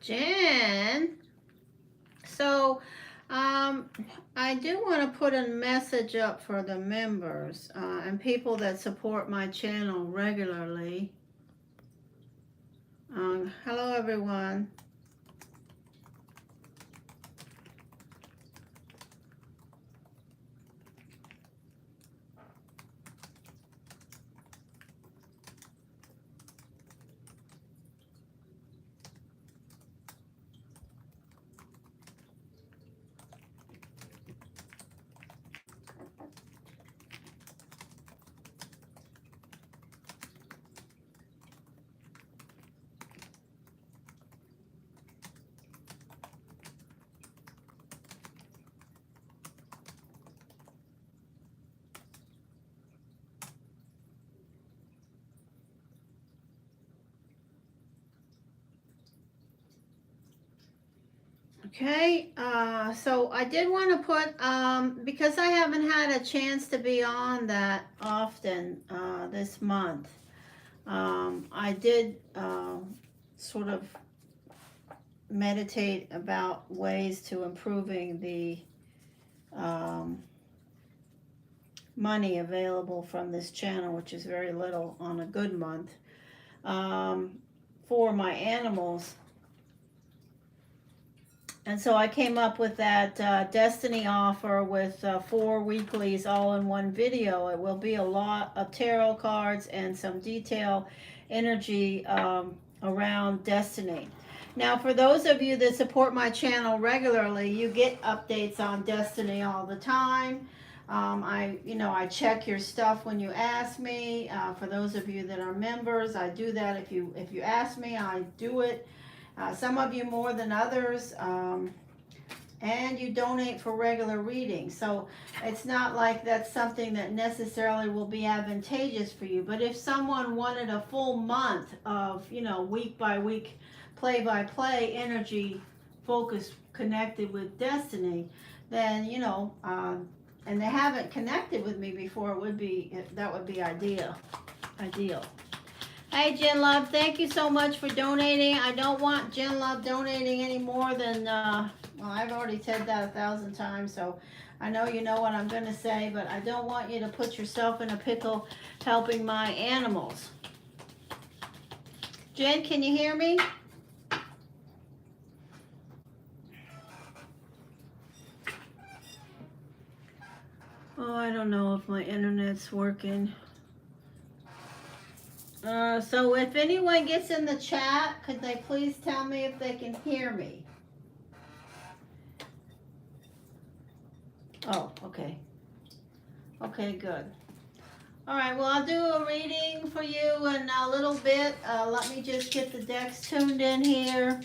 Jen. So, I do want to put a message up for the members and people that support my channel regularly. Hello, everyone. Okay, so I did want to put, because I haven't had a chance to be on that often this month, I did sort of meditate about ways to improving the money available from this channel, which is very little on a good month, for my animals. And so I came up with that Destiny offer with 4 weeklies all in one video. It will be a lot of tarot cards and some detail energy around Destiny. Now, for those of you that support my channel regularly, you get updates on Destiny all the time. I check your stuff when you ask me. For those of you that are members, I do that. If you ask me, I do it. Some of you more than others, and you donate for regular readings. So it's not like that's something that necessarily will be advantageous for you. But if someone wanted a full month of, week by week, play by play energy focus connected with Destiny, then, and they haven't connected with me before, that would be ideal. Hey, Jen Love, thank you so much for donating. I don't want Jen Love donating any more than, I've already said that 1,000 times, so I know you know what I'm going to say, but I don't want you to put yourself in a pickle helping my animals. Jen, can you hear me? Oh, I don't know if my internet's working. So if anyone gets in the chat, could they please tell me if they can hear me? Oh, okay. Okay, good. All right, well, I'll do a reading for you in a little bit. Let me just get the decks tuned in here.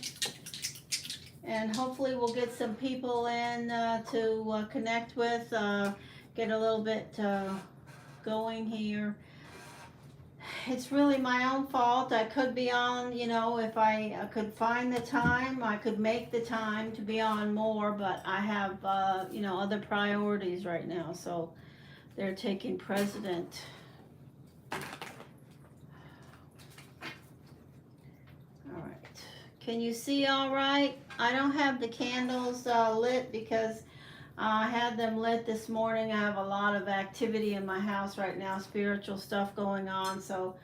And hopefully we'll get some people in to connect with, get a little bit going here. It's really my own fault. I could be on, if I could find the time, I could make the time to be on more, but I have, other priorities right now, so they're taking precedent. All right. Can you see all right? I don't have the candles lit because I had them lit this morning. I have a lot of activity in my house right now, spiritual stuff going on, so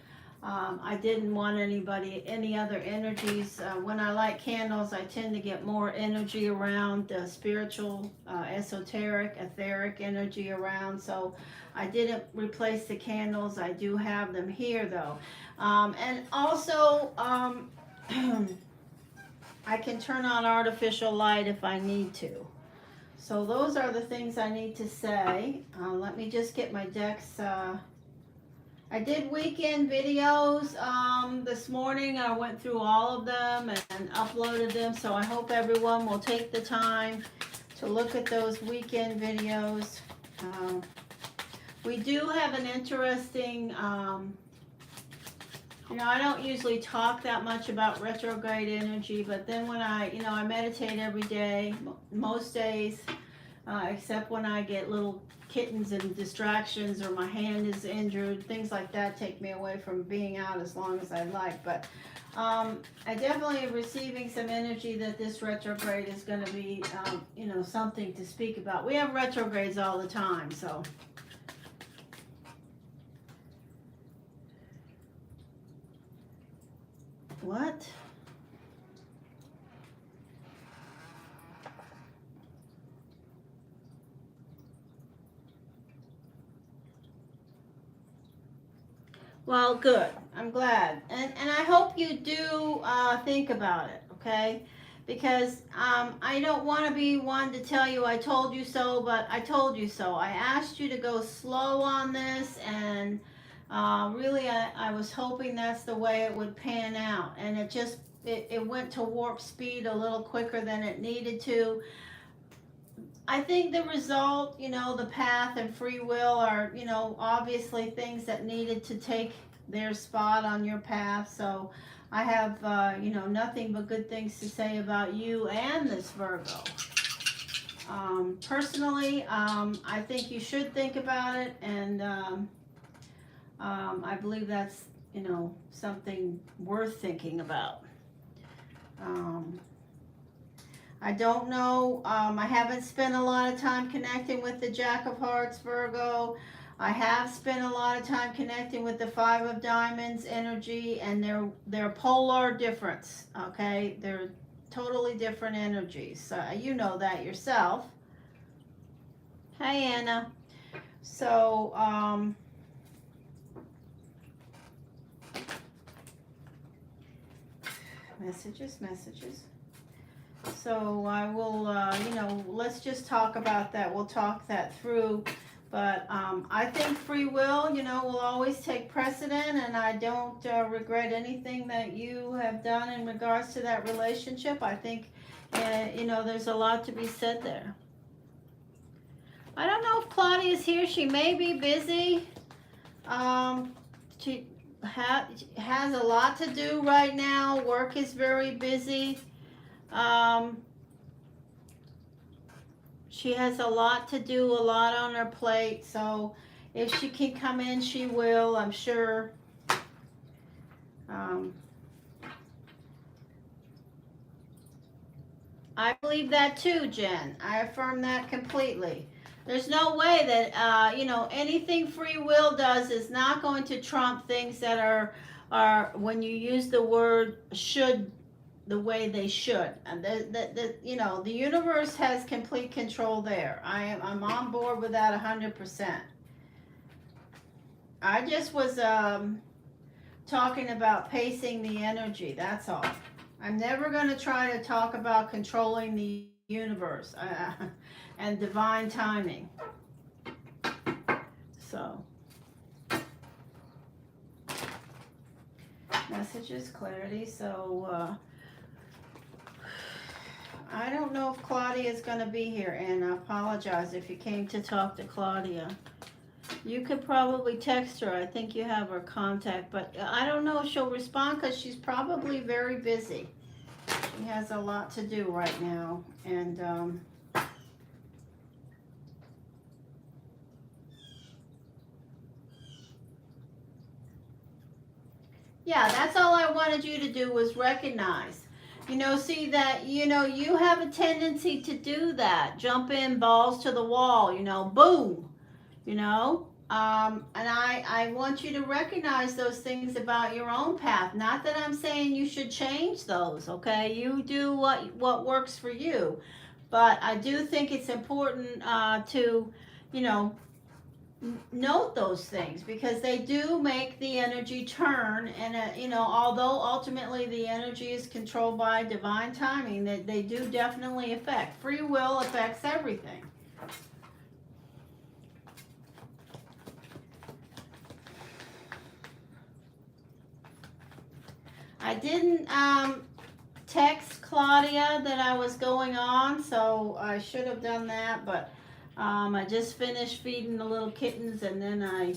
I didn't want any other energies. When I light candles, I tend to get more energy around, spiritual, esoteric, etheric energy around, so I didn't replace the candles. I do have them here though. And also, I can turn on artificial light if I need to. So those are the things I need to say. Let me just get my decks. I did weekend videos this morning. I went through all of them and uploaded them. So I hope everyone will take the time to look at those weekend videos. We do have an interesting, I don't usually talk that much about retrograde energy, but then when I meditate every day, most days, except when I get little kittens and distractions, or my hand is injured, things like that take me away from being out as long as I like. But I definitely am receiving some energy that this retrograde is going to be, you know, something to speak about. We have retrogrades all the time, so. What? Well, good. I'm glad. And I hope you do think about it, okay? Because I don't want to be one to tell you I told you so, but I told you so. I asked you to go slow on this, and really I was hoping that's the way it would pan out. And it just, it went to warp speed a little quicker than it needed to. I think the result, you know, the path and free will are, you know, obviously things that needed to take their spot on your path. So I have, you know, nothing but good things to say about you and this Virgo. Personally, I think you should think about it, and I believe that's, you know, something worth thinking about. I don't know, I haven't spent a lot of time connecting with the Jack of Hearts, Virgo. I have spent a lot of time connecting with the Five of Diamonds energy, and they're polar difference, okay? They're totally different energies. You know that yourself. Hey, Anna. So, messages. So I will, you know, let's just talk about that. We'll talk that through. But I think free will, you know, will always take precedent, and I don't regret anything that you have done in regards to that relationship. I think, you know, there's a lot to be said there. I don't know if Claudia's here. She may be busy. She has a lot to do right now. Work is very busy. She has a lot to do, a lot on her plate, so if she can come in, she will, I'm sure. I believe that too, Jen. I affirm that completely. There's no way that, you know, anything free will does is not going to trump things that are when you use the word should the way they should. And you know, the universe has complete control there. I'm on board with that 100%. I just was talking about pacing the energy, that's all. I'm never going to try to talk about controlling the universe and divine timing. So, messages, clarity. So, I don't know if Claudia is going to be here, and I apologize if you came to talk to Claudia. You could probably text her. I think you have her contact, but I don't know if she'll respond because she's probably very busy. She has a lot to do right now, and yeah, that's all I wanted you to do was recognize. You know, see that, you know, you have a tendency to do that. Jump in, balls to the wall, you know, boom, you know. And I want you to recognize those things about your own path. Not that I'm saying you should change those, okay? You do what works for you. But I do think it's important to, you know, note those things, because they do make the energy turn, and you know, although ultimately the energy is controlled by divine timing, that they do definitely affect. Free will affects everything. I didn't text Claudia that I was going on, so I should have done that, but I just finished feeding the little kittens, and then I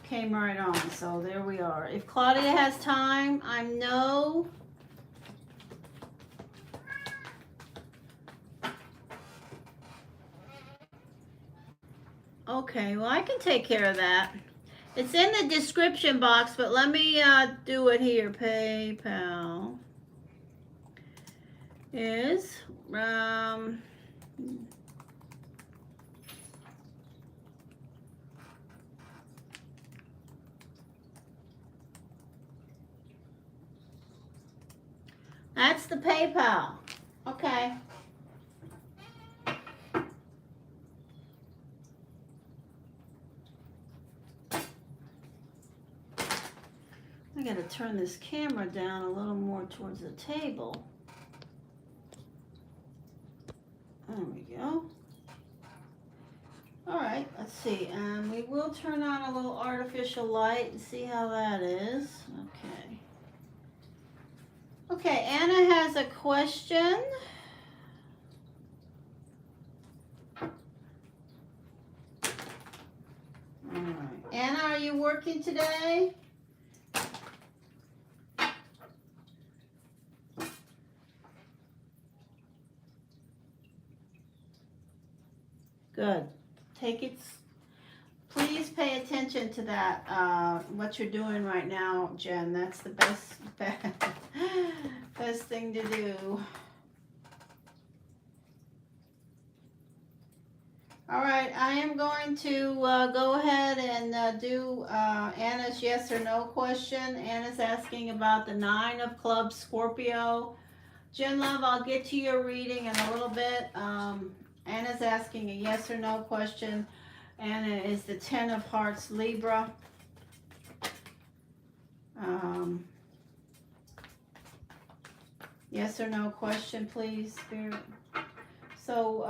came right on. So there we are. If Claudia has time, I know. Okay, well, I can take care of that. It's in the description box, but let me do it here. PayPal is that's the PayPal. Okay. I gotta turn this camera down a little more towards the table. There we go. All right, let's see. And we will turn on a little artificial light and see how that is. Okay. Okay, Anna has a question. All right. Anna, are you working today? Good. Take it. Please pay attention to that. What you're doing right now, Jen. That's the best thing to do. All right, I am going to go ahead and do Anna's yes or no question. Anna's asking about the 9 of Clubs, Scorpio. Jen Love, I'll get to your reading in a little bit. Anna's asking a yes or no question. Anna is the 10 of Hearts, Libra. Yes or no question, please, Spirit. So,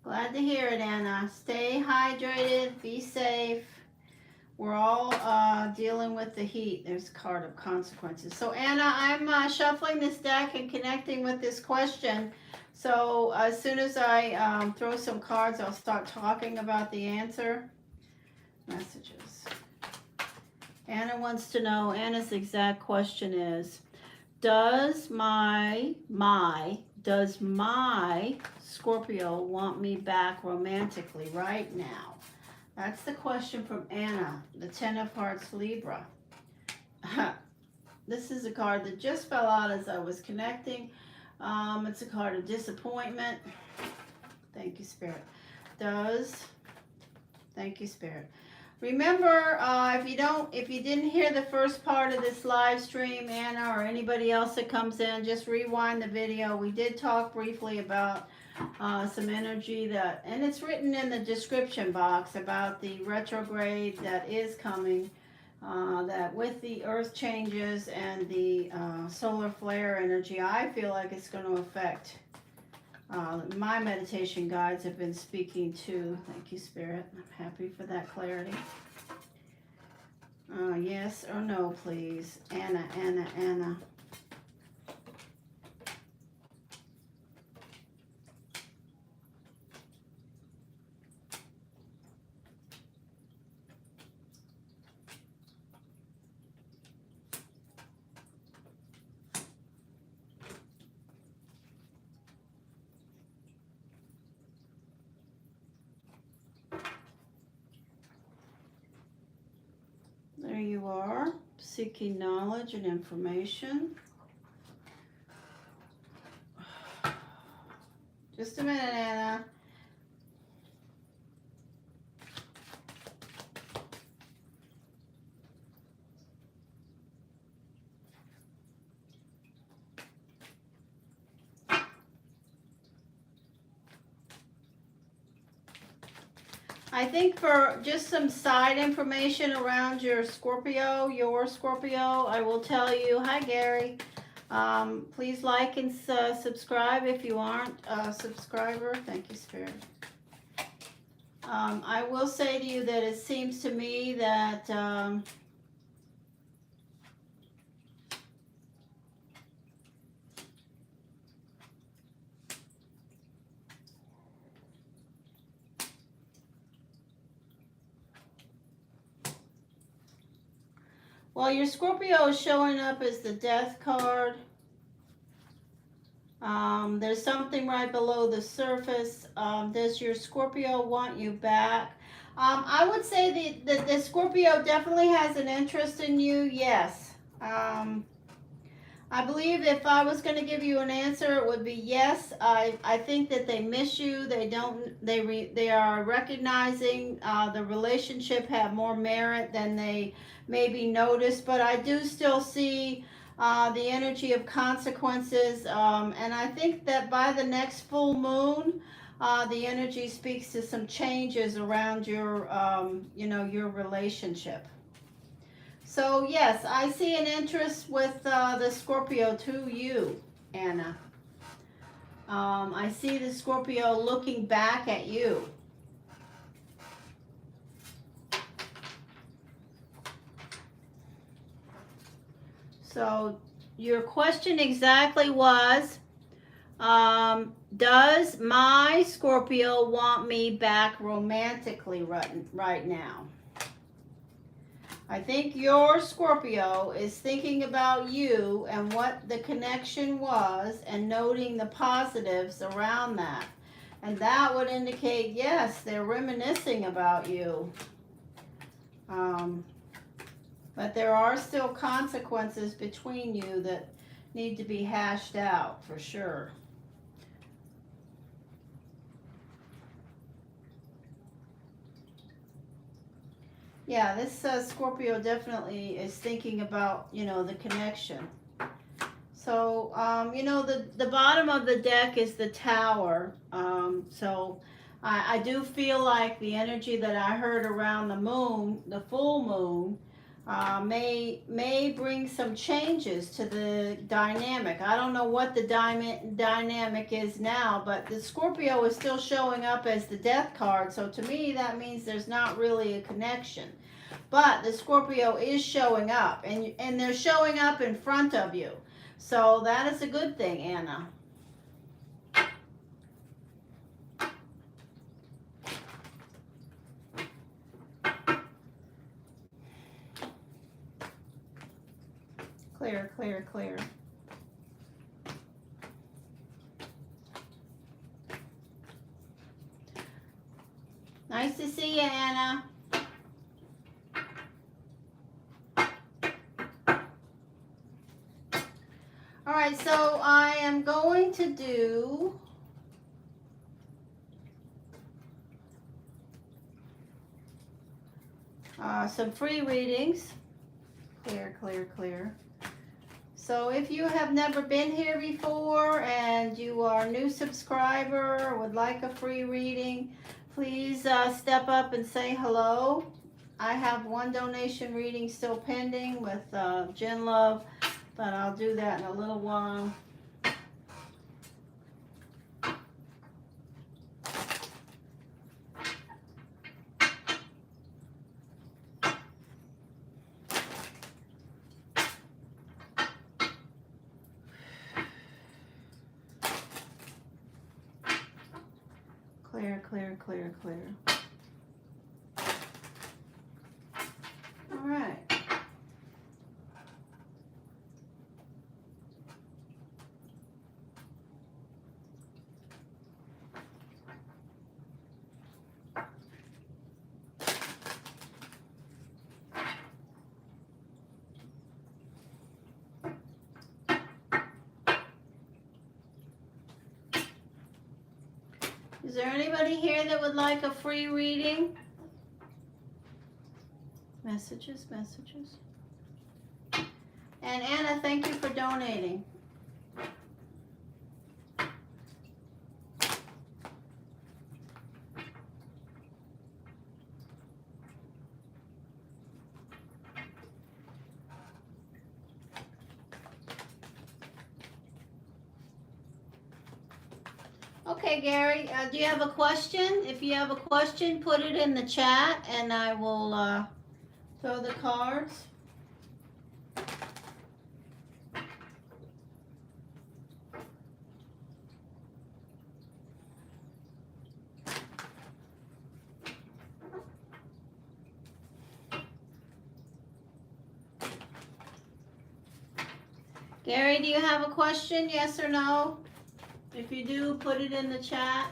glad to hear it, Anna. Stay hydrated, be safe. We're all dealing with the heat. There's a card of consequences. So, Anna, I'm shuffling this deck and connecting with this question. So, as soon as I throw some cards, I'll start talking about the answer. Messages. Anna wants to know, Anna's exact question is, does my Scorpio want me back romantically right now? That's the question from Anna, the 10 of Hearts, Libra. This is a card that just fell out as I was connecting. It's a card of disappointment. Thank you, Spirit. Thank you, Spirit. Remember, if you didn't hear the first part of this live stream, Anna or anybody else that comes in, just rewind the video. We did talk briefly about some energy and it's written in the description box about the retrograde that is coming, that with the earth changes and the solar flare energy, I feel like it's going to affect, my meditation guides have been speaking to. Thank you, Spirit. I'm happy for that clarity. Yes or no, please. Anna. There you are, seeking knowledge and information. Just a minute, Anna. I think for just some side information around your Scorpio, I will tell you, hi Gary, please like and subscribe if you aren't a subscriber. Thank you, Spirit. I will say to you that it seems to me that Well, your Scorpio is showing up as the Death card. There's something right below the surface. Does your Scorpio want you back? I would say the Scorpio definitely has an interest in you, yes. I believe if I was going to give you an answer, it would be yes. I think that they miss you. They are recognizing the relationship have more merit than they maybe noticed, but I do still see the energy of consequences, and I think that by the next full moon, the energy speaks to some changes around your, your relationship. So yes, I see an interest with the Scorpio to you, Anna. I see the Scorpio looking back at you. So your question exactly was, does my Scorpio want me back romantically right now? I think your Scorpio is thinking about you and what the connection was and noting the positives around that. And that would indicate, yes, they're reminiscing about you. But there are still consequences between you that need to be hashed out for sure. Yeah, this Scorpio definitely is thinking about, the connection. So, the bottom of the deck is the Tower. So I do feel like the energy that I heard around the moon, the full moon, may bring some changes to the dynamic. I don't know what the dynamic is now, but the Scorpio is still showing up as the Death card. So to me, that means there's not really a connection. But the Scorpio is showing up, and they're showing up in front of you. So that is a good thing, Anna. Clear, clear, clear. Nice to see you, Anna. All right, so I am going to do some free readings. Clear, clear, clear. So if you have never been here before and you are a new subscriber or would like a free reading, please step up and say hello. I have one donation reading still pending with Jen Love, but I'll do that in a little while. Clear, clear, clear, clear. All right. Is there anybody here that would like a free reading? Messages, messages. And Anna, thank you for donating. Okay, Gary, do you have a question? If you have a question, put it in the chat and I will throw the cards. Gary, do you have a question? Yes or no? If you do, put it in the chat.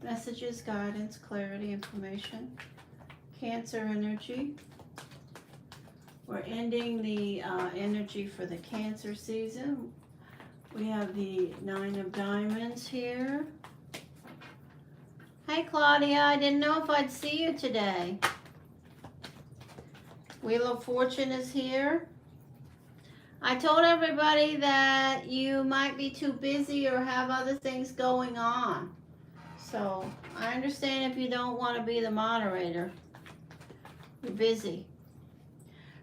Messages, guidance, clarity, information. Cancer energy. We're ending the energy for the Cancer season. We have the Nine of Diamonds here. Hi, Claudia. I didn't know if I'd see you today. Wheel of Fortune is here. I told everybody that you might be too busy or have other things going on. So I understand if you don't want to be the moderator. You're busy.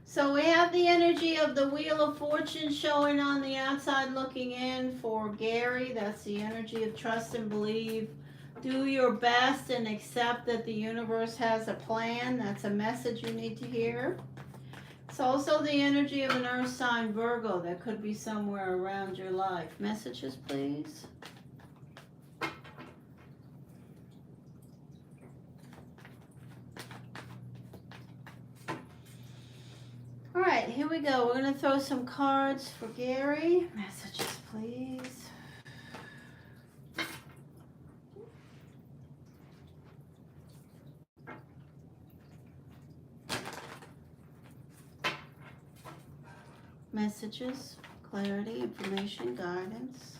So we have the energy of the Wheel of Fortune showing on the outside looking in for Gary. That's the energy of trust and believe. Do your best and accept that the universe has a plan. That's a message you need to hear. It's also the energy of an earth sign, Virgo, that could be somewhere around your life. Messages, please. All right, here we go. We're going to throw some cards for Gary. Messages, please. Messages, clarity, information, guidance.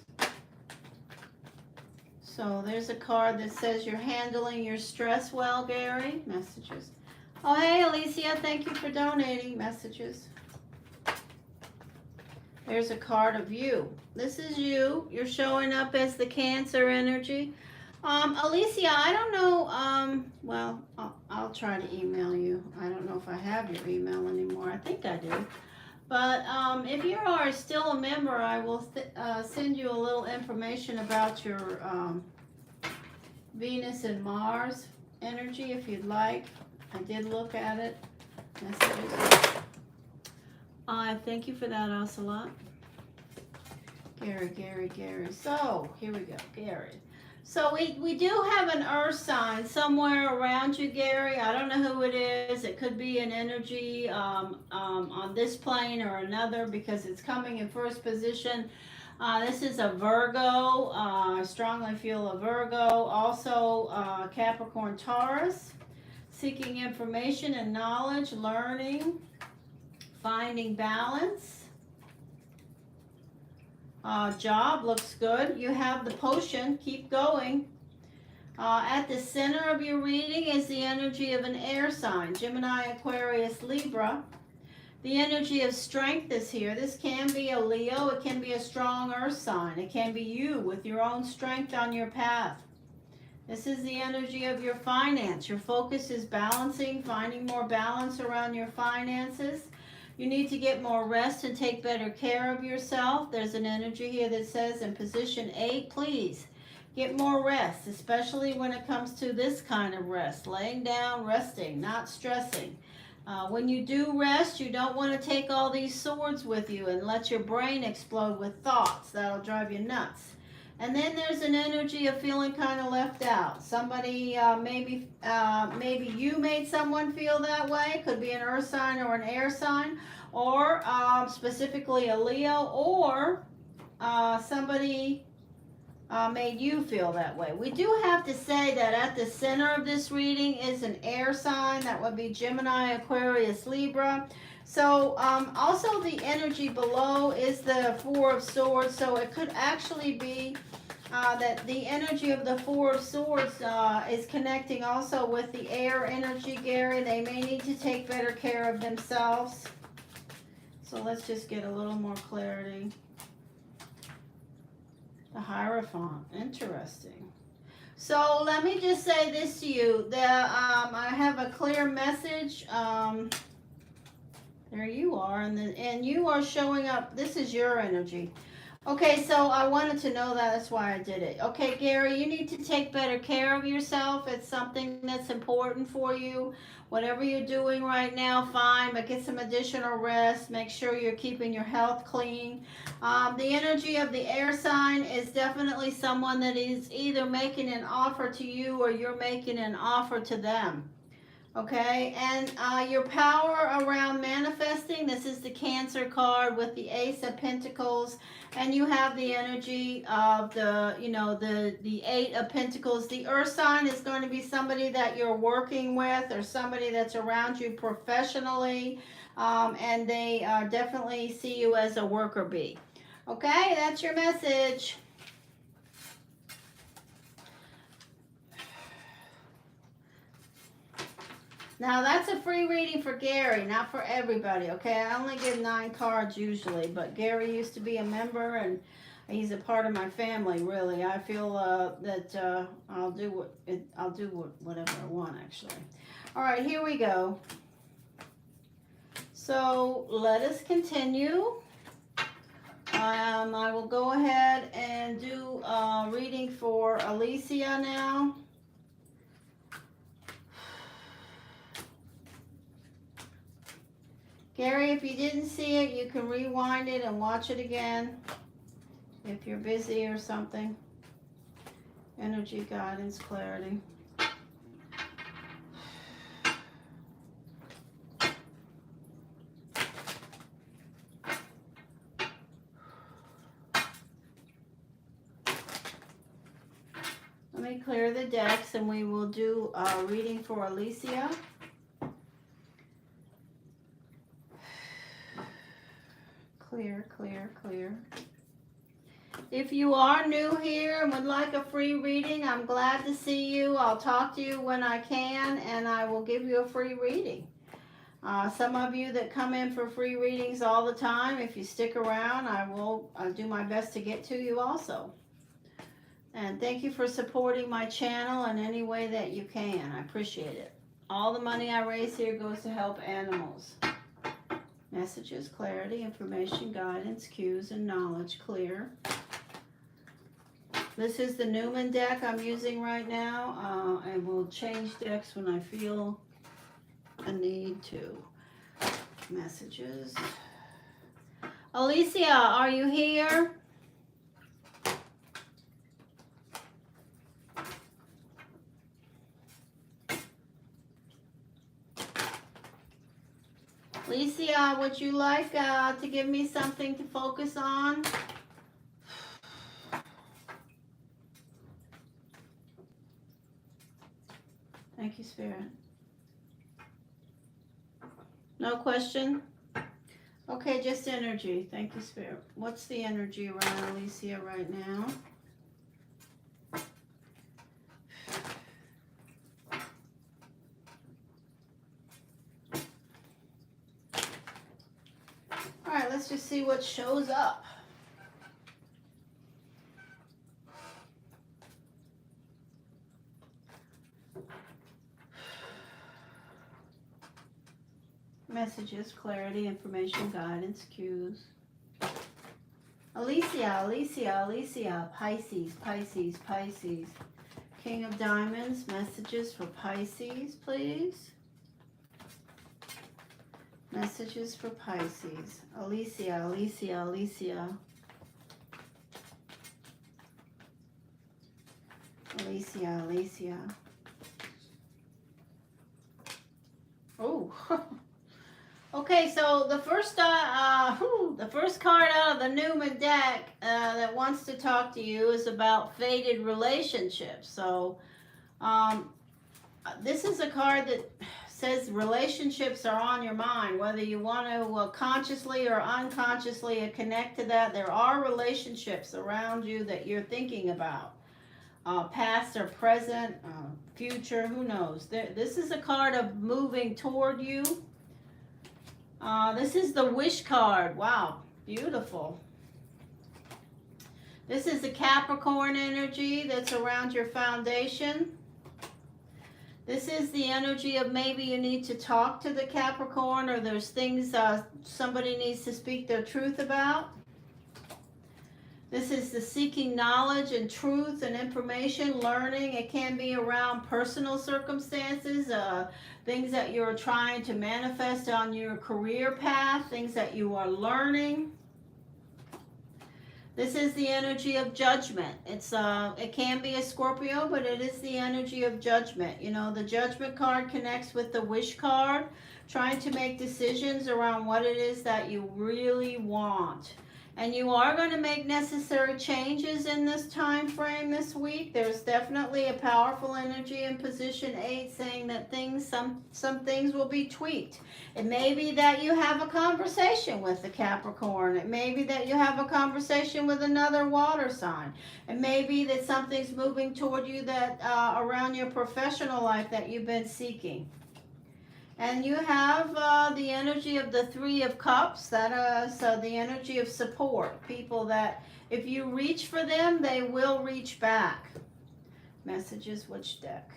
So there's a card that says you're handling your stress well, Gary. Messages. Oh, hey, Alicia, thank you for donating. Messages. There's a card of you. This is you. You're showing up as the Cancer energy. Alicia, I don't know. Well, I'll try to email you. I don't know if I have your email anymore. I think I do. But if you are still a member, I will send you a little information about your Venus and Mars energy if you'd like. I did look at it. Messages. Thank you for that, Ocelot. Gary. So, here we go, Gary. So we do have an earth sign somewhere around you, Gary. I don't know who it is. It could be an energy on this plane or another because it's coming in first position. This is a Virgo. I strongly feel a Virgo. Also Capricorn, Taurus. Seeking information and knowledge, learning, finding balance. Job looks good. You have the potion. Keep going. At the center of your reading is the energy of an air sign. Gemini, Aquarius, Libra. The energy of strength is here. This can be a Leo. It can be a strong earth sign. It can be you with your own strength on your path. This is the energy of your finance. Your focus is balancing, finding more balance around your finances. You need to get more rest and take better care of yourself. There's an energy here that says in position 8, please get more rest, especially when it comes to this kind of rest. Laying down, resting, not stressing. When you do rest, you don't want to take all these swords with you and let your brain explode with thoughts. That'll drive you nuts. And then there's an energy of feeling kind of left out. Somebody, maybe you made someone feel that way. Could be an earth sign or an air sign, or specifically a Leo, or somebody made you feel that way. We do have to say that at the center of this reading is an air sign. That would be Gemini, Aquarius, Libra. So also the energy below is the Four of Swords. So it could actually be that the energy of the Four of Swords is connecting also with the air energy, Gary. They may need to take better care of themselves. So let's just get a little more clarity. The Hierophant, interesting. So let me just say this to you. I have a clear message. There you are, and you are showing up. This is your energy. Okay, so I wanted to know that. That's why I did it. Okay, Gary, you need to take better care of yourself. It's something that's important for you. Whatever you're doing right now, fine, but get some additional rest. Make sure you're keeping your health clean. The energy of the air sign is definitely someone that is either making an offer to you or you're making an offer to them. Okay, and your power around manifesting, this is the Cancer card with the Ace of Pentacles, and you have the energy of the, you know, the Eight of Pentacles. The Earth sign is going to be somebody that you're working with or somebody that's around you professionally, and they definitely see you as a worker bee. Okay, that's your message. Now, that's a free reading for Gary, not for everybody, okay? I only give 9 cards usually, but Gary used to be a member, and he's a part of my family, really. I feel that I'll do whatever I want, actually. All right, here we go. So, let us continue. I will go ahead and do a reading for Alicia now. Gary, if you didn't see it, you can rewind it and watch it again if you're busy or something. Energy, guidance, clarity. Let me clear the decks and we will do a reading for Alicia. Clear, clear, clear. If you are new here and would like a free reading, I'm glad to see you. I'll talk to you when I can, and I will give you a free reading. Some of you that come in for free readings all the time, if you stick around, I'll do my best to get to you also. And thank you for supporting my channel in any way that you can. I appreciate it. All the money I raise here goes to help animals. Messages, clarity, information, guidance, cues, and knowledge. Clear. This is the Newman deck I'm using right now. I will change decks when I feel a need to. Messages. Alicia, are you here? Alicia, would you like to give me something to focus on? Thank you, Spirit. No question? Okay, just energy. Thank you, Spirit. What's the energy around Alicia right now? All right, let's just see what shows up. Messages, clarity, information, guidance, cues. Alicia, Alicia, Alicia, Pisces, Pisces, Pisces. King of Diamonds, messages for Pisces, please. Messages for Pisces. Alicia, Alicia, Alicia. Alicia, Alicia. Oh. Okay, so the first card out of the Newman deck that wants to talk to you is about fated relationships. So this is a card that says relationships are on your mind, whether you want to consciously or unconsciously connect to that. There are relationships around you that you're thinking about, past or present, future, who knows. This is a card of moving toward you. This is the Wish card. Wow, beautiful. This is the Capricorn energy that's around your foundation. This is the energy of maybe you need to talk to the Capricorn, or there's things somebody needs to speak their truth about. This is the seeking knowledge and truth and information, learning. It can be around personal circumstances, things that you're trying to manifest on your career path, things that you are learning. This is the energy of judgment. It can be a Scorpio, but it is the energy of judgment. You know, the judgment card connects with the wish card, trying to make decisions around what it is that you really want. And you are going to make necessary changes in this time frame this week. There's definitely a powerful energy in position 8 saying that some things will be tweaked. It may be that you have a conversation with the Capricorn. It may be that you have a conversation with another water sign. It may be that something's moving toward you that around your professional life that you've been seeking. And you have the energy of the Three of Cups. That is the energy of support. People that if you reach for them, they will reach back. Messages, which deck?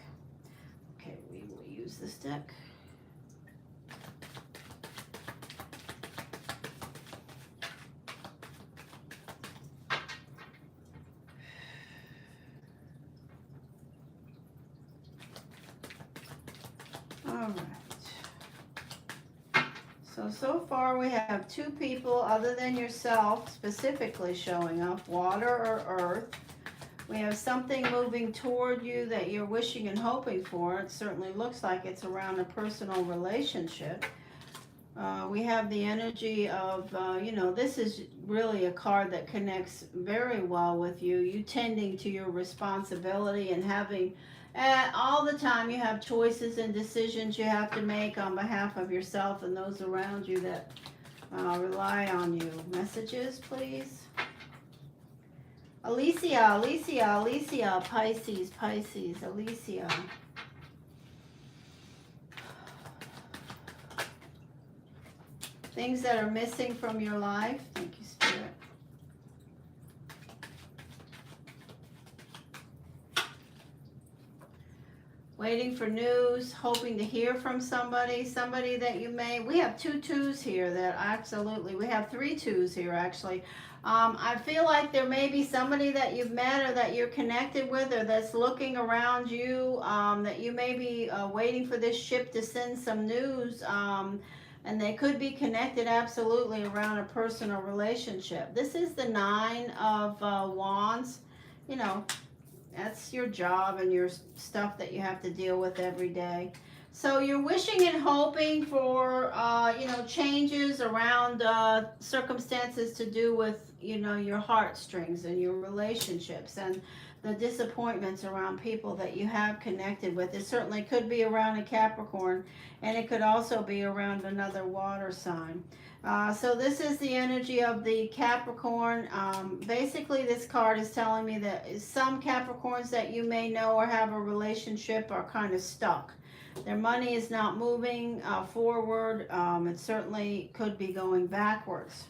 Okay, we will use this deck. All right. So far we have 2 people other than yourself specifically showing up, water or earth. We have something moving toward you that you're wishing and hoping for. It certainly looks like it's around a personal relationship. We have the energy of, you know, this is really a card that connects very well with you. You tending to your responsibility and having all the time you have choices and decisions you have to make on behalf of yourself and those around you that rely on you. Messages, please. Alicia, Pisces, Alicia. Things that are missing from your life. Thank you, Spirit. Waiting for news, hoping to hear from somebody that you may, we have 2 2s here that absolutely, we have 3 2s here actually. I feel like there may be somebody that you've met or that you're connected with or that's looking around you, that you may be waiting for this ship to send some news, and they could be connected absolutely around a personal relationship. This is the 9 of Wands, you know. That's your job and your stuff that you have to deal with every day. So you're wishing and hoping for, you know, changes around circumstances to do with, you know, your heartstrings and your relationships and the disappointments around people that you have connected with. It certainly could be around a Capricorn, and it could also be around another water sign. So this is the energy of the Capricorn. Basically, this card is telling me that some Capricorns that you may know or have a relationship are kind of stuck. Their money is not moving forward. It certainly could be going backwards.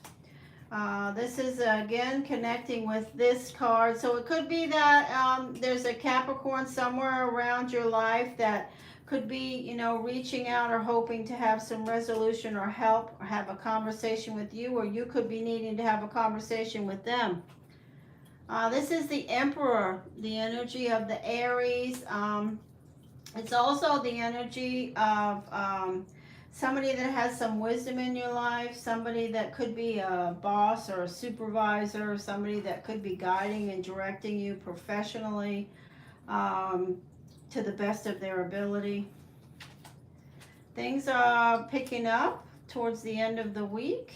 This is again connecting with this card. So it could be that there's a Capricorn somewhere around your life that could be, you know, reaching out or hoping to have some resolution or help or have a conversation with you, or you could be needing to have a conversation with them. This is the Emperor, the energy of the Aries. It's also the energy of somebody that has some wisdom in your life, somebody that could be a boss or a supervisor, somebody that could be guiding and directing you professionally to the best of their ability. Things are picking up towards the end of the week.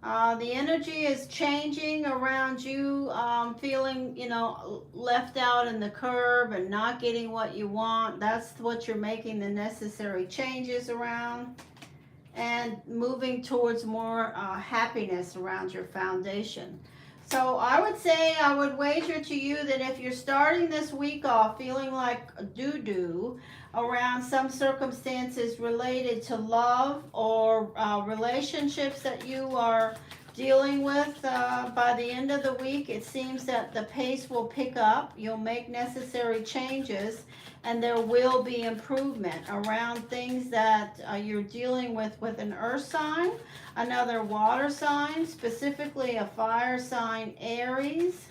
The energy is changing around you, feeling, you know, left out in the curb and not getting what you want. That's what you're making the necessary changes around, and moving towards more happiness around your foundation. So I would say, I would wager to you that if you're starting this week off feeling like doo-doo around some circumstances related to love or relationships that you are dealing with, by the end of the week, it seems that the pace will pick up. You'll make necessary changes, and there will be improvement around things that you're dealing with an earth sign, another water sign, specifically a fire sign, Aries,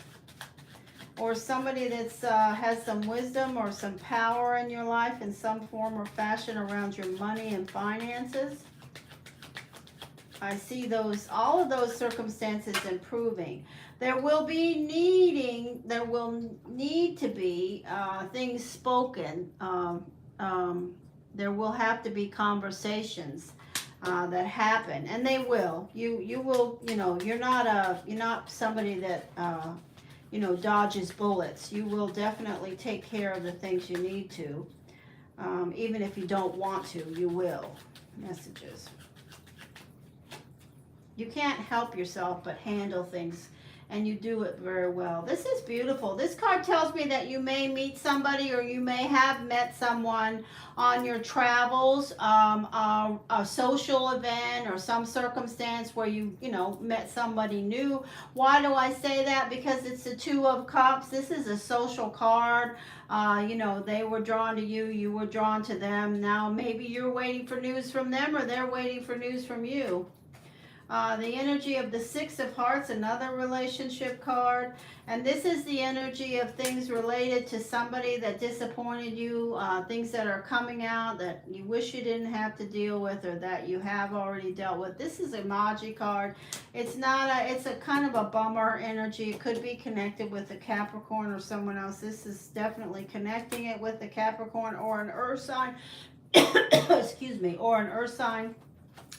or somebody that's has some wisdom or some power in your life in some form or fashion around your money and finances. I see those, all of those circumstances improving. There will need to be things spoken. There will have to be conversations that happen, and they will. You will. You're not somebody that dodges bullets. You will definitely take care of the things you need to, even if you don't want to. You will. Messages. You can't help yourself but handle things, and you do it very well. This is beautiful. This card tells me that you may meet somebody, or you may have met someone on your travels, a social event or some circumstance where you met somebody new. Why do I say that? Because it's the Two of Cups. This is a social card. They were drawn to you, you were drawn to them. Now maybe you're waiting for news from them, or they're waiting for news from you. The energy of the Six of Hearts, another relationship card. And this is the energy of things related to somebody that disappointed you, things that are coming out that you wish you didn't have to deal with, or that you have already dealt with. This is a Magi card. It's a kind of a bummer energy. It could be connected with a Capricorn or someone else. This is definitely connecting it with a Capricorn or an Earth sign. Excuse me, or an Earth sign.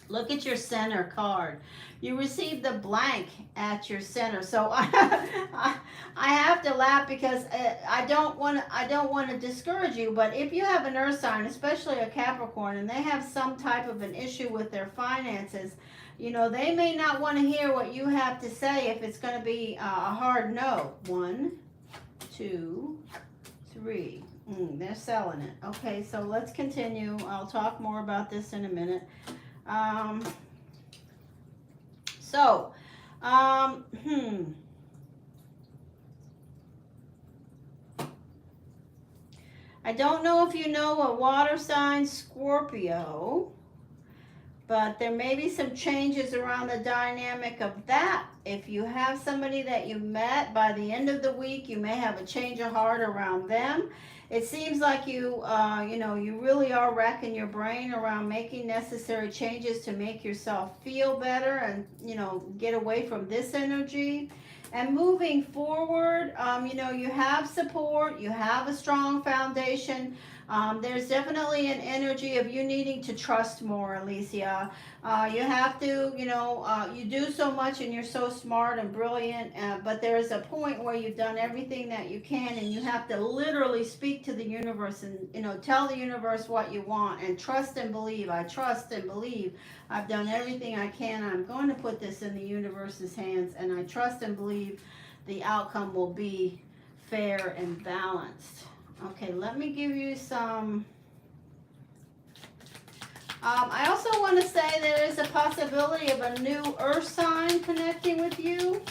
Look at your center card. You received the blank at your center. So I have to laugh because I don't want to discourage you. But if you have an Earth sign, especially a Capricorn, and they have some type of an issue with their finances, they may not want to hear what you have to say if it's going to be a hard no. 1, 2, 3. They're selling it. Okay, so let's continue. I'll talk more about this in a minute. I don't know if you know a water sign, Scorpio, but there may be some changes around the dynamic of that. If you have somebody that you met, by the end of the week, you may have a change of heart around them. It seems like you really are racking your brain around making necessary changes to make yourself feel better and, get away from this energy. And moving forward, you have support, you have a strong foundation. There's definitely an energy of you needing to trust more, Alicia. You have to, you do so much and you're so smart and brilliant, but there is a point where you've done everything that you can, and you have to literally speak to the universe and, tell the universe what you want, and trust and believe. I trust and believe I've done everything I can. I'm going to put this in the universe's hands, and I trust and believe the outcome will be fair and balanced. Okay, let me give you some. I also want to say there is a possibility of a new Earth sign connecting with you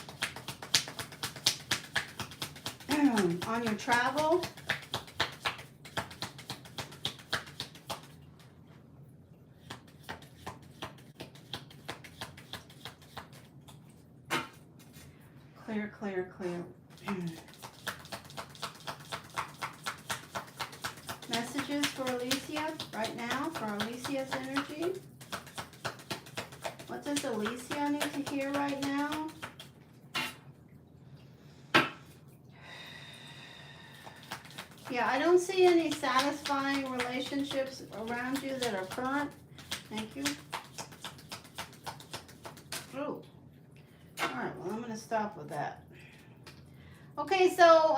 on your travel. Clear, clear, clear. Messages for Alicia right now, for Alicia's energy. What does Alicia need to hear right now? Yeah, I don't see any satisfying relationships around you that are current. Thank you. Oh. All right, well, I'm going to stop with that. Okay, so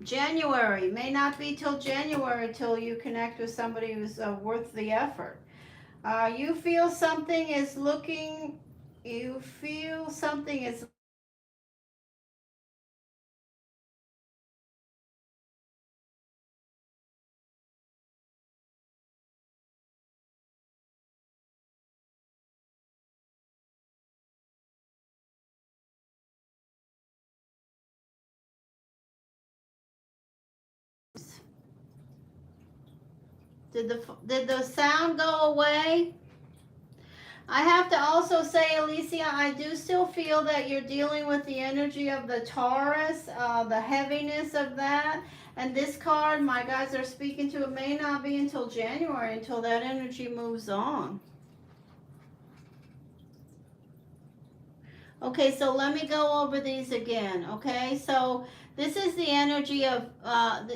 January, may not be till January till you connect with somebody who's worth the effort. You feel something is looking, you feel something is Did the sound go away? I have to also say, Alicia, I do still feel that you're dealing with the energy of the Taurus, the heaviness of that. And this card, my guys are speaking to, it may not be until January until that energy moves on. Okay, so let me go over these again. Okay, so this is the energy of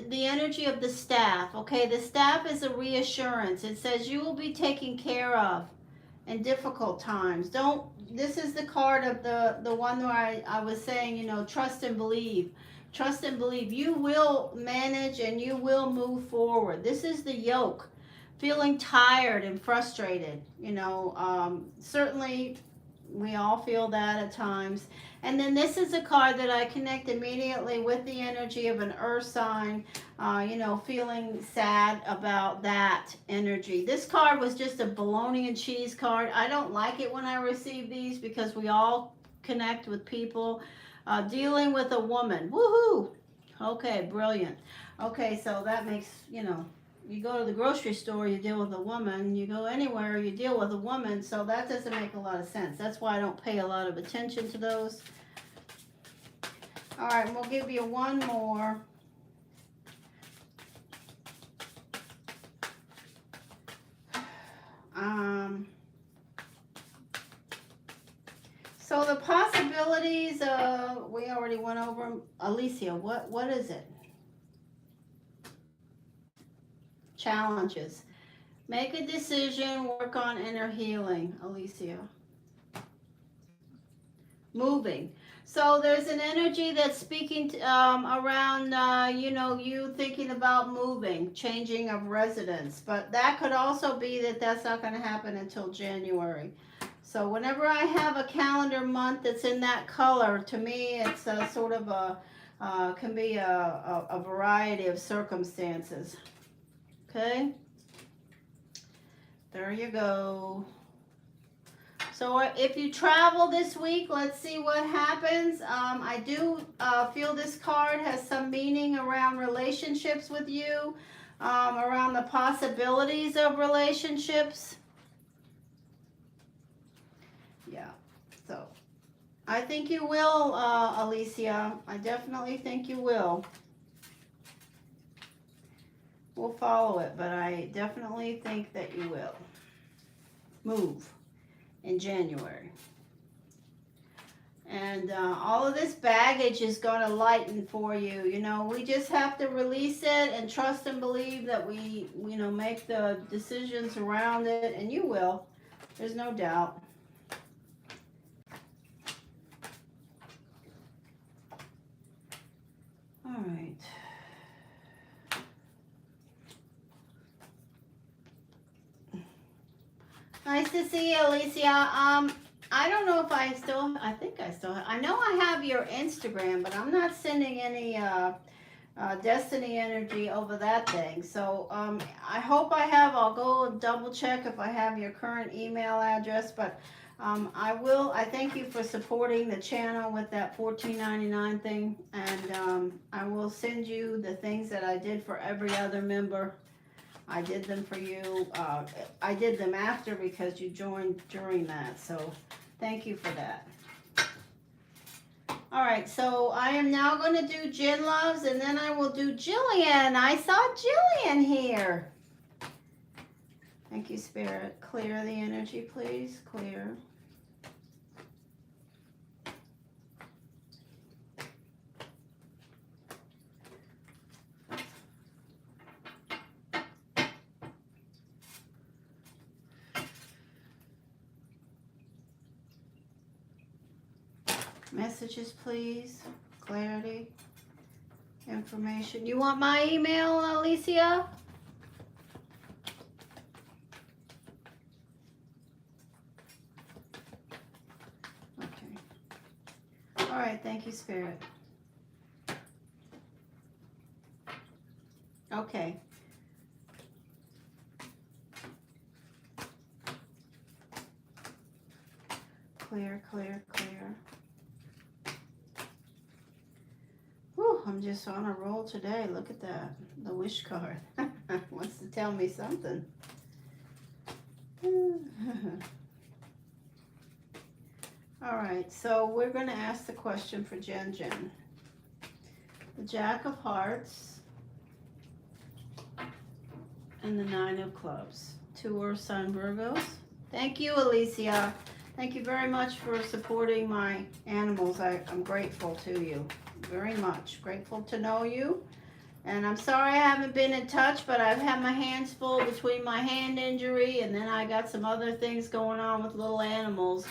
the energy of the staff. Okay, the staff is a reassurance. It says you will be taken care of in difficult times. Don't. This is the card of the one where I was saying, you know, trust and believe. Trust and believe. You will manage and you will move forward. This is the yoke. Feeling tired and frustrated. You know, certainly we all feel that at times. And then this is a card that I connect immediately with the energy of an earth sign, you know, feeling sad about that energy. This card was just a bologna and cheese card. I don't like it when I receive these because we all connect with people. Dealing with a woman. Woohoo! Okay, brilliant. Okay, so that makes, you know, you go to the grocery store, you deal with a woman. You go anywhere, you deal with a woman. So that doesn't make a lot of sense. That's why I don't pay a lot of attention to those. All right, we'll give you one more. So the possibilities, we already went over 'em. Alicia, what is it? Challenges. Make a decision, work on inner healing, Alicia. Moving. So there's an energy that's speaking to, around, you know, you thinking about moving, changing of residence. But that could also be that that's not going to happen until January. So whenever I have a calendar month that's in that color, to me it's a sort of a, can be a variety of circumstances. Okay? There you go. So if you travel this week, let's see what happens. I do feel this card has some meaning around relationships with you, around the possibilities of relationships. Yeah, so I think you will, Alicia. I definitely think you will. We'll follow it, but I definitely think that you will move in January. And all of this baggage is going to lighten for you. You know, we just have to release it and trust and believe that we, you know, make the decisions around it, and you will. There's no doubt. All right. Nice to see you, Alicia. I don't know if I still, I think I still have, I know I have your Instagram, but I'm not sending any Destiny energy over that thing. So I hope I have, I'll go and double check if I have your current email address, but I thank you for supporting the channel with that $14.99 thing, and I will send you the things that I did for every other member. I did them for you. I did them after because you joined during that. So thank you for that. All right, so I am now going to do Jen Loves, and then I will do Jillian. I saw Jillian here. Thank you, Spirit. Clear the energy, please. Clear. Messages, please. Clarity. Information. You want my email, Alicia? Okay. All right. Thank you, Spirit. Okay. Clear, clear, clear. Whew, I'm just on a roll today. Look at that. The wish card. Wants to tell me something. All right, so we're going to ask the question for Jen. The Jack of Hearts and the Nine of Clubs. 2 Earth Sign Virgos. Thank you, Alicia. Thank you very much for supporting my animals. I'm grateful to you very much. Grateful to know you. And I'm sorry I haven't been in touch, but I've had my hands full between my hand injury and then I got some other things going on with little animals.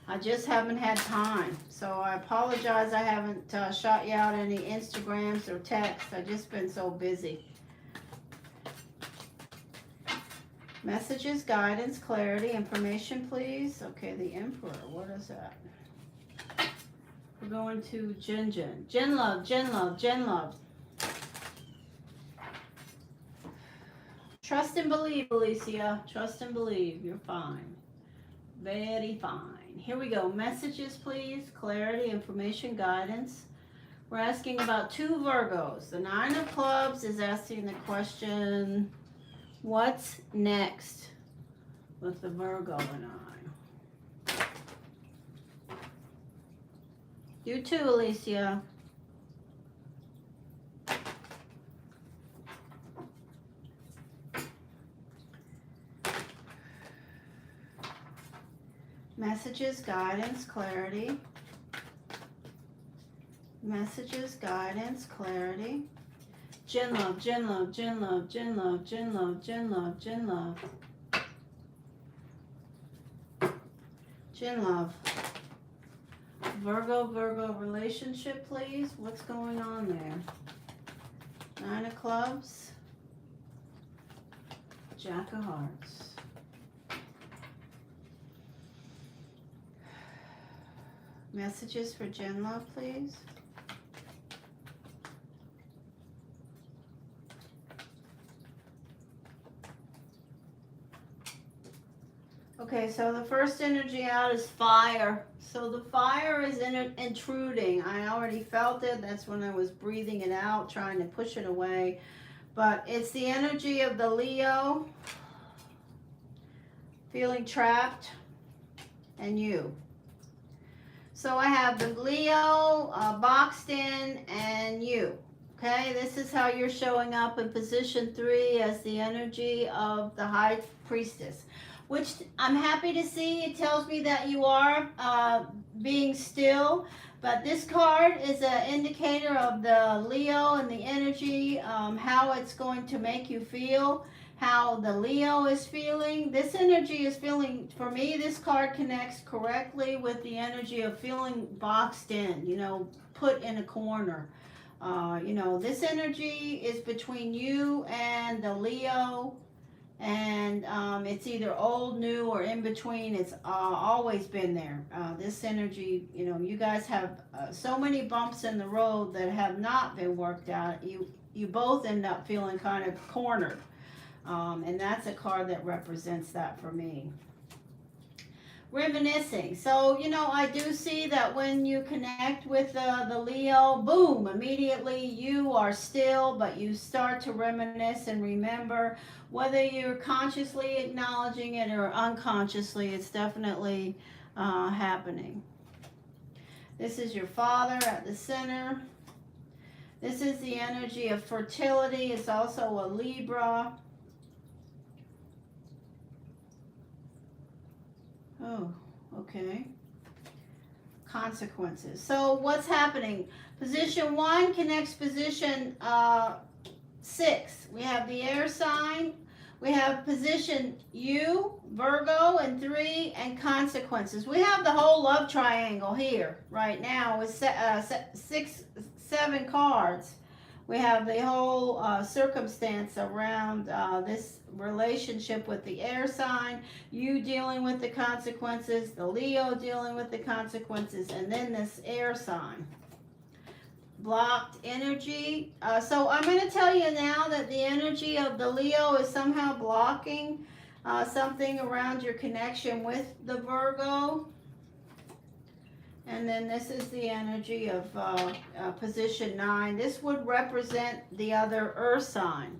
I just haven't had time. So I apologize I haven't shot you out any Instagrams or texts. I've just been so busy. Messages, guidance, clarity, information, please. Okay, the Emperor. What is that? We're going to Jen. Jen love, Jen love, Jen love. Trust and believe, Alicia. Trust and believe. You're fine. Very fine. Here we go. Messages, please. Clarity, information, guidance. We're asking about 2 Virgos. The 9 of Clubs is asking the question, what's next with the Virgo and I? You too, Alicia. Messages, guidance, clarity. Messages, guidance, clarity. Jen love, Jen love, Jen love, Jen love, Jen love, Jen love, Jen love. Jen love. Virgo relationship, please. What's going on there? 9 of Clubs. Jack of Hearts. Messages for Jen love, please. Okay, so the first energy out is fire. So the fire is intruding. I already felt it. That's when I was breathing it out, trying to push it away. But it's the energy of the Leo, feeling trapped, and you. So I have the Leo boxed in and you. Okay, this is how you're showing up in position 3 as the energy of the High Priestess, which I'm happy to see. It tells me that you are being still, but this card is an indicator of the Leo and the energy, how it's going to make you feel, how the Leo is feeling. This energy is feeling, for me, this card connects correctly with the energy of feeling boxed in, you know, put in a corner. You know, this energy is between you and the Leo, and it's either old, new, or in between. It's always been there. This energy, you know, you guys have so many bumps in the road that have not been worked out. You both end up feeling kind of cornered. And that's a card that represents that for me. Reminiscing. So, you know, I do see that when you connect with the Leo, boom, immediately you are still, but you start to reminisce and remember. Whether you're consciously acknowledging it or unconsciously, it's definitely happening. This is your father at the center. This is the energy of fertility. It's also a Libra. Oh, okay. Consequences. So what's happening? Position 1 connects position 6. We have the air sign. We have position U, Virgo, and 3, and consequences. We have the whole love triangle here right now with 7 cards. We have the whole circumstance around this relationship with the air sign, you dealing with the consequences, the Leo dealing with the consequences, and then this air sign. Blocked energy. So I'm going to tell you now that the energy of the Leo is somehow blocking something around your connection with the Virgo. And then this is the energy of position 9. This would represent the other earth sign,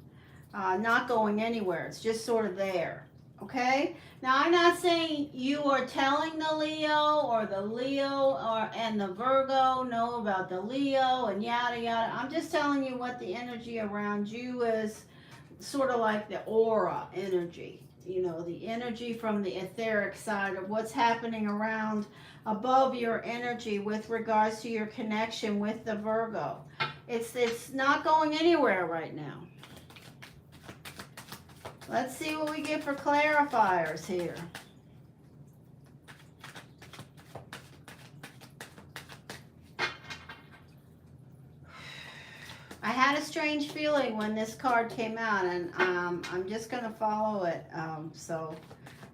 not going anywhere. It's just sort of there. Okay? Now, I'm not saying you are telling the Leo or the Leo and the Virgo know about the Leo and yada yada. I'm just telling you what the energy around you is, sort of like the aura energy. you know, the energy from the etheric side of what's happening around above your energy with regards to your connection with the Virgo. It's not going anywhere right now. Let's see what we get for clarifiers here. I had a strange feeling when this card came out, and I'm just going to follow it. So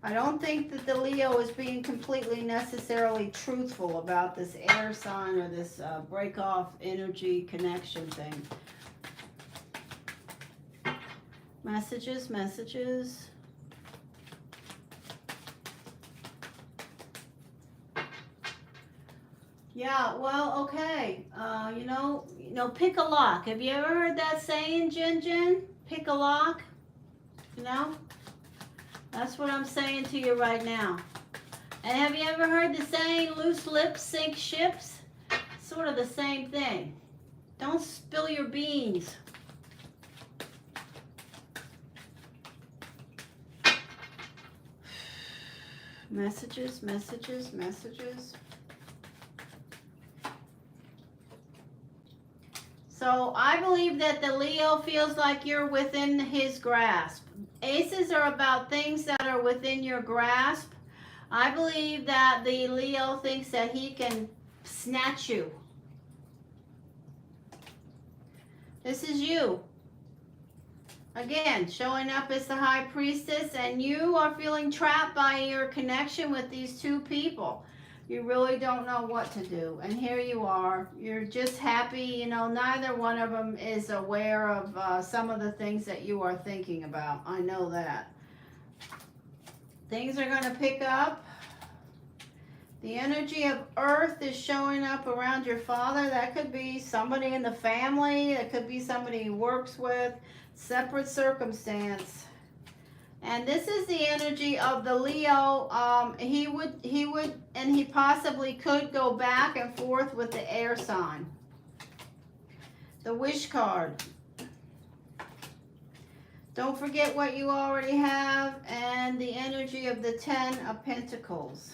I don't think that the Leo is being completely necessarily truthful about this air sign or this break-off energy connection thing. Messages, messages. Yeah, well, okay. You know, pick a lock. Have you ever heard that saying, Jin? Pick a lock. You know? That's what I'm saying to you right now. And have you ever heard the saying, loose lips sink ships? Sort of the same thing. Don't spill your beans. Messages, messages, messages. So I believe that the Leo feels like you're within his grasp. Aces are about things that are within your grasp. I believe that the Leo thinks that he can snatch you. This is you. Again, showing up as the High Priestess, and you are feeling trapped by your connection with these two people. You really don't know what to do. And here you are. You're just happy. You know, neither one of them is aware of some of the things that you are thinking about. I know that. Things are going to pick up. The energy of Earth is showing up around your father. That could be somebody in the family. That could be somebody he works with. Separate circumstance. And this is the energy of the Leo. He would, and he possibly could go back and forth with the air sign. The wish card. Don't forget what you already have. And the energy of the 10 of Pentacles.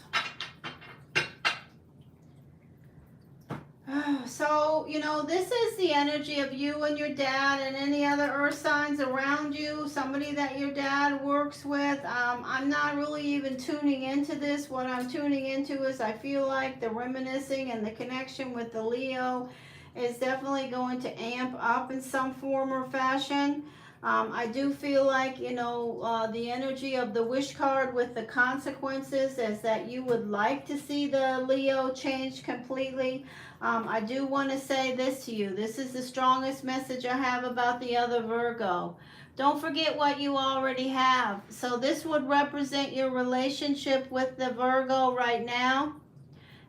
So, you know, this is the energy of you and your dad and any other earth signs around you, somebody that your dad works with. I'm not really even tuning into this. What I'm tuning into is I feel like the reminiscing and the connection with the Leo is definitely going to amp up in some form or fashion. I do feel like, you know, the energy of the wish card with the consequences is that you would like to see the Leo change completely. I do want to say this to you. This is the strongest message I have about the other Virgo. Don't forget what you already have. So this would represent your relationship with the Virgo right now.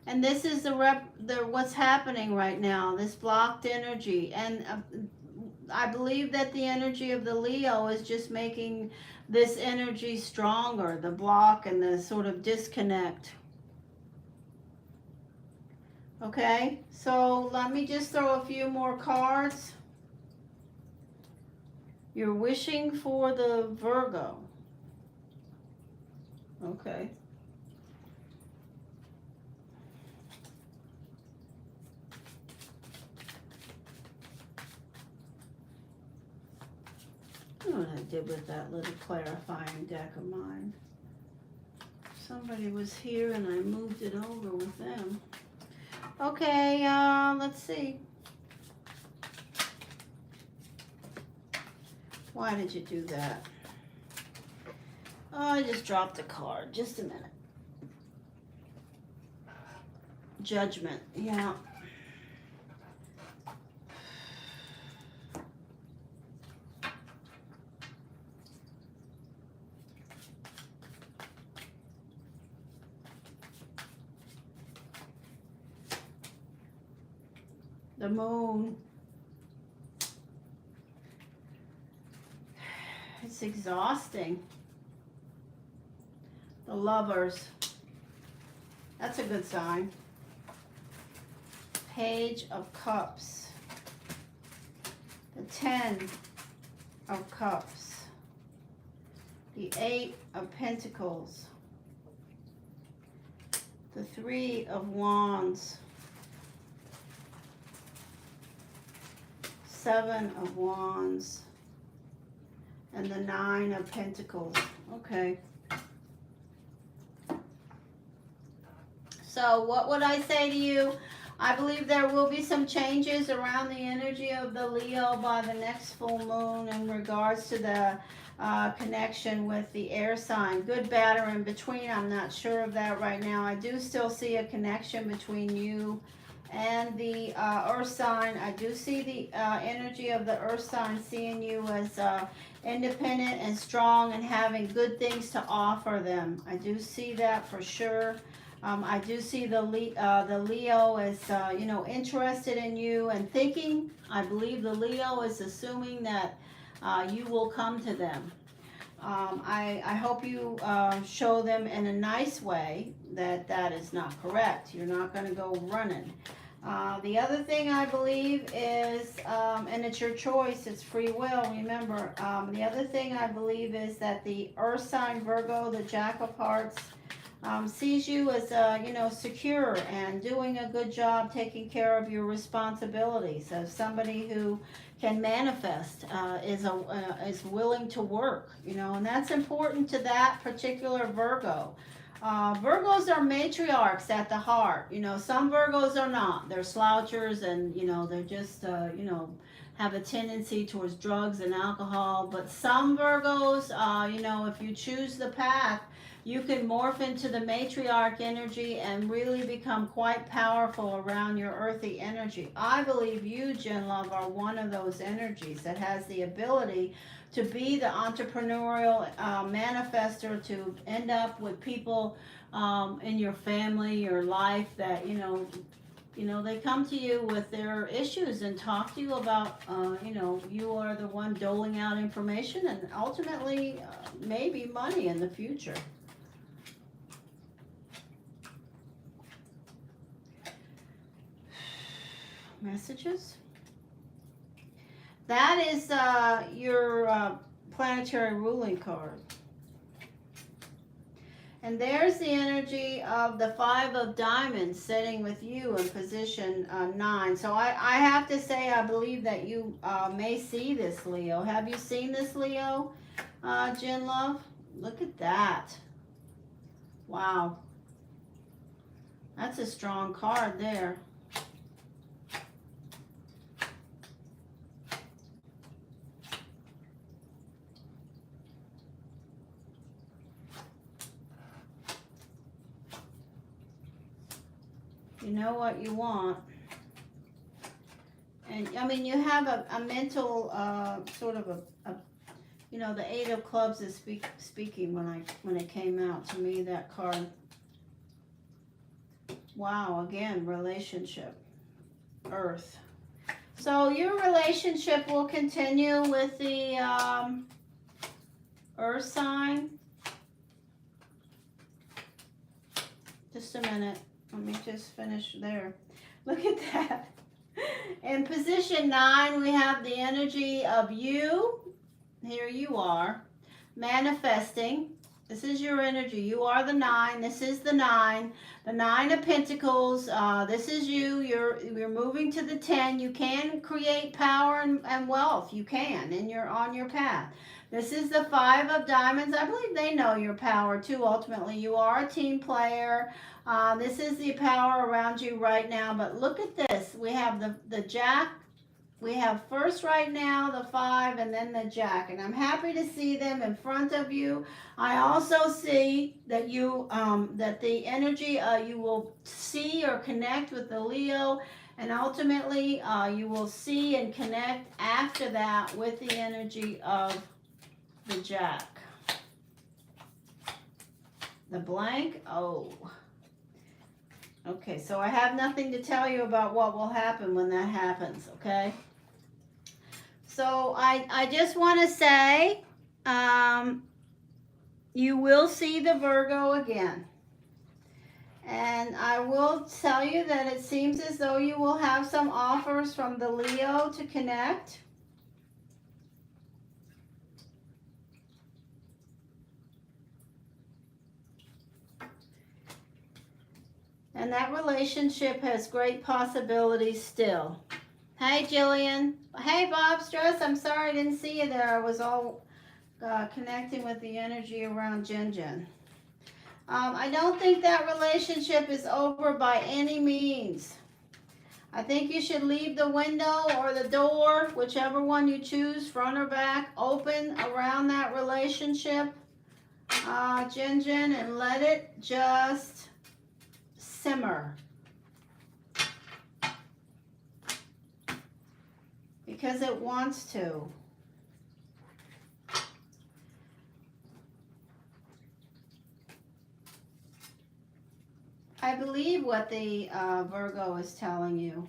And this is what's happening right now, this blocked energy. And I believe that the energy of the Leo is just making this energy stronger, the block and the sort of disconnect. Okay, so let me just throw a few more cards. You're wishing for the Virgo. Okay. I don't know what I did with that little clarifying deck of mine. Somebody was here and I moved it over with them. Okay, let's see. Why did you do that? Oh, I just dropped a card. Just a minute. Judgment, yeah. The moon. It's exhausting. The Lovers. That's a good sign. Page of Cups. The 10 of Cups. the 8 of Pentacles, the 3 of Wands, 7 of Wands, and the 9 of Pentacles. Okay. So what would I say to you? I believe there will be some changes around the energy of the Leo by the next full moon in regards to the connection with the air sign. Good, bad, or in between. I'm not sure of that right now. I do still see a connection between you and the earth sign. I do see the energy of the earth sign seeing you as independent and strong and having good things to offer them. I do see that for sure. I do see the Leo as, you know, interested in you and thinking. I believe the Leo is assuming that you will come to them. I hope you show them in a nice way that that is not correct. You're not going to go running. The other thing I believe is, and it's your choice, it's free will, remember, the other thing I believe is that the earth sign Virgo, the Jack of Hearts, sees you as, you know, secure and doing a good job taking care of your responsibilities. As somebody who can manifest, is willing to work, you know, and that's important to that particular Virgo. Virgos are matriarchs at the heart. You know, some Virgos are not. They're slouchers and, you know, they're just, you know, have a tendency towards drugs and alcohol. But some Virgos, you know, if you choose the path, you can morph into the matriarch energy and really become quite powerful around your earthy energy. I believe you, Jen Love, are one of those energies that has the ability to be the entrepreneurial manifester, to end up with people in your family, your life, that, you know, they come to you with their issues and talk to you about, you know, you are the one doling out information and ultimately maybe money in the future. Messages. That is your planetary ruling card. And there's the energy of the 5 of Diamonds sitting with you in position 9. So I have to say, I believe that you may see this, Leo. Have you seen this, Leo, Jen Love? Look at that. Wow. That's a strong card there. You know what you want. And I mean, you have a mental sort of a, you know, the 8 of Clubs is speaking when it came out to me, that card. Wow, again, relationship, Earth. So your relationship will continue with the Earth sign. Just a minute. Let me just finish there. Look at that. In position 9, we have the energy of you. Here you are, manifesting. This is your energy. You are the 9. This is the 9. The 9 of Pentacles. This is you. You're moving to the 10. You can create power and wealth. You can, and you're on your path. This is the 5 of Diamonds. I believe they know your power too. Ultimately, you are a team player. This is the power around you right now. But look at this. We have the Jack. We have first right now the 5 and then the Jack. And I'm happy to see them in front of you. I also see that you, that the energy, you will see or connect with the Leo. And ultimately, you will see and connect after that with the energy of the Jack. The blank, oh. Okay, so I have nothing to tell you about what will happen when that happens, okay? So I just want to say, you will see the Virgo again. And I will tell you that it seems as though you will have some offers from the Leo to connect. And that relationship has great possibilities still. Hey, Jillian. Hey, Bob Stress. I'm sorry I didn't see you there. I was all connecting with the energy around Jen Jen. I don't think that relationship is over by any means. I think you should leave the window or the door, whichever one you choose, front or back, open around that relationship, Jen Jen, and let it just simmer. Because it wants to. I believe what the Virgo is telling you.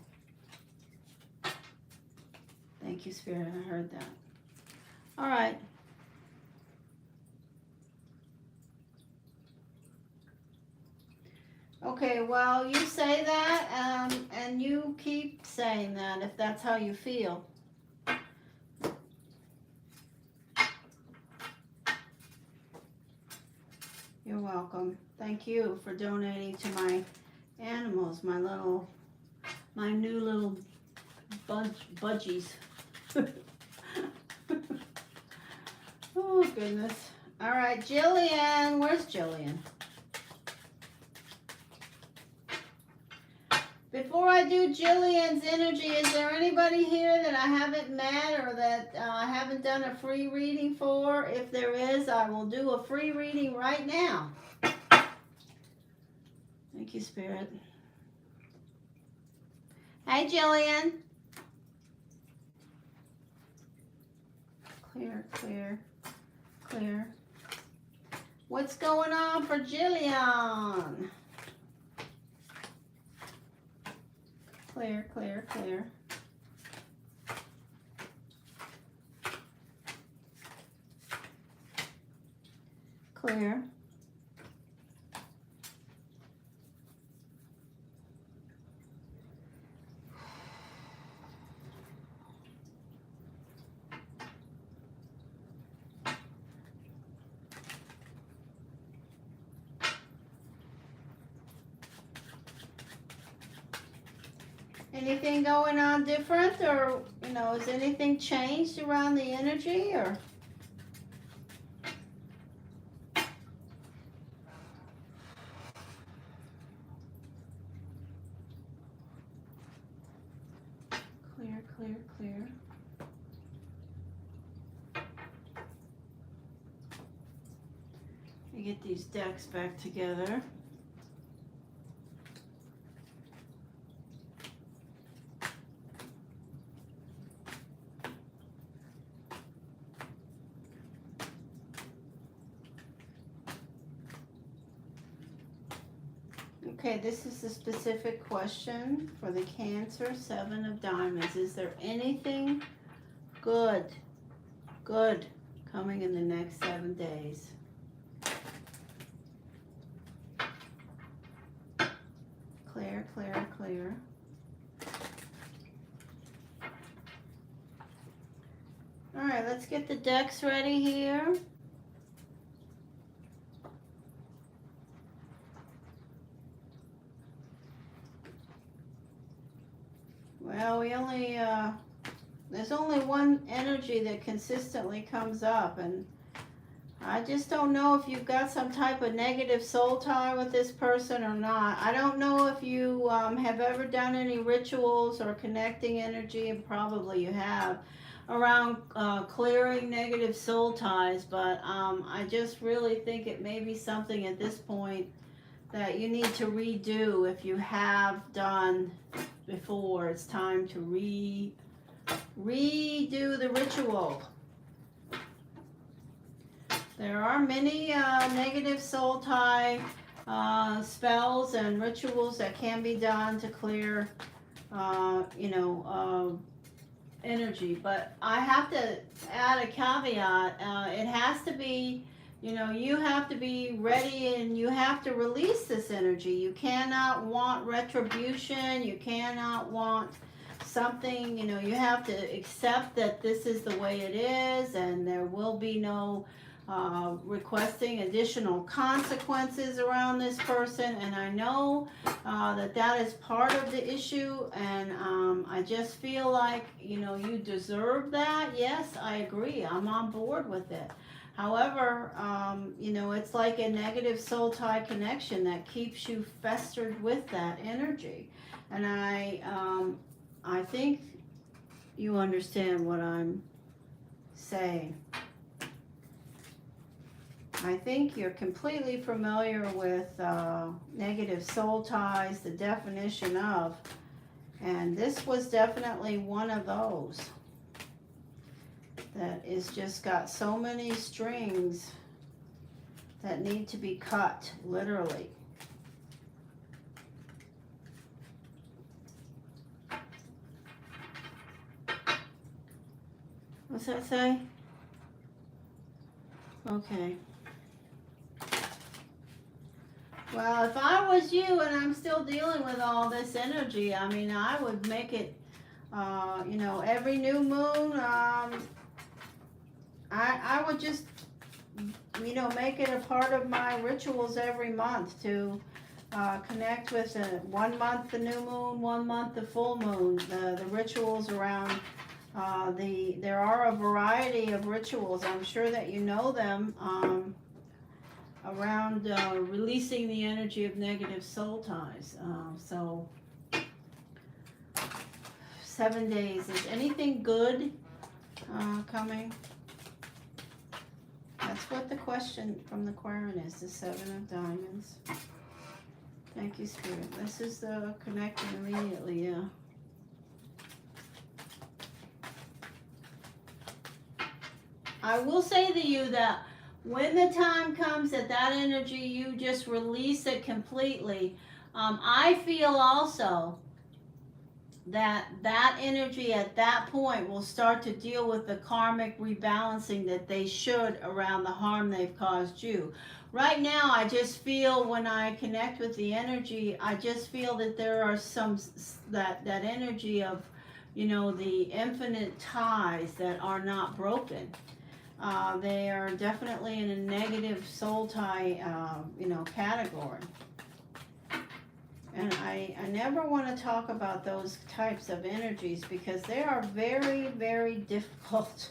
Thank you, Spirit. I heard that. All right. Okay, well, you say that, and you keep saying that if that's how you feel. You're welcome. Thank you for donating to my animals, my new little budgies. Oh, goodness. All right, Jillian. Where's Jillian? Before I do Jillian's energy, is there anybody here that I haven't met or that I haven't done a free reading for? If there is, I will do a free reading right now. Thank you, Spirit. Hey, Jillian. Clear, clear, clear. What's going on for Jillian? Clear, clear, clear. Clear. Anything going on different, or, has anything changed around the energy, or? Clear, clear, clear. Let me get these decks back together. Okay, this is a specific question for the Cancer, 7 of Diamonds. Is there anything good coming in the next 7 days? Clear, clear, clear. All right, let's get the decks ready here. Well, there's only one energy that consistently comes up, and I just don't know if you've got some type of negative soul tie with this person or not. I don't know if you have ever done any rituals or connecting energy, and probably you have, around clearing negative soul ties, but I just really think it may be something at this point that you need to redo. If you have done before, it's time to redo the ritual. There are many negative soul tie spells and rituals that can be done to clear energy, but I have to add a caveat. It has to be, you have to be ready, and you have to release this energy. You cannot want retribution. You cannot want something, you have to accept that this is the way it is, and there will be no requesting additional consequences around this person, and I know that is part of the issue, and I just feel like, you know, you deserve that. Yes, I agree. I'm on board with it. However, you know, it's like a negative soul tie connection that keeps you festered with that energy, and I think you understand what I'm saying. I think you're completely familiar with negative soul ties, the definition of, and this was definitely one of those that is just got so many strings that need to be cut, literally. What's that say? Okay. Well, if I was you and I'm still dealing with all this energy, I mean, I would make it, you know, every new moon, I would just, you know, make it a part of my rituals every month to connect with 1 month the new moon, 1 month the full moon, the rituals around there are a variety of rituals. I'm sure that you know them. Around releasing the energy of negative soul ties. So 7 days. Is anything good coming? That's what the question from the Quarian is, the 7 of Diamonds. Thank you, Spirit. This is the connecting immediately, yeah. I will say to you that when the time comes that energy, you just release it completely. I feel also that energy at that point will start to deal with the karmic rebalancing that they should around the harm they've caused you. Right now, I just feel when I connect with the energy, I just feel that there are some, that energy of, you know, the infinite ties that are not broken. They are definitely in a negative soul tie, you know, category. And I never want to talk about those types of energies because they are very, very difficult.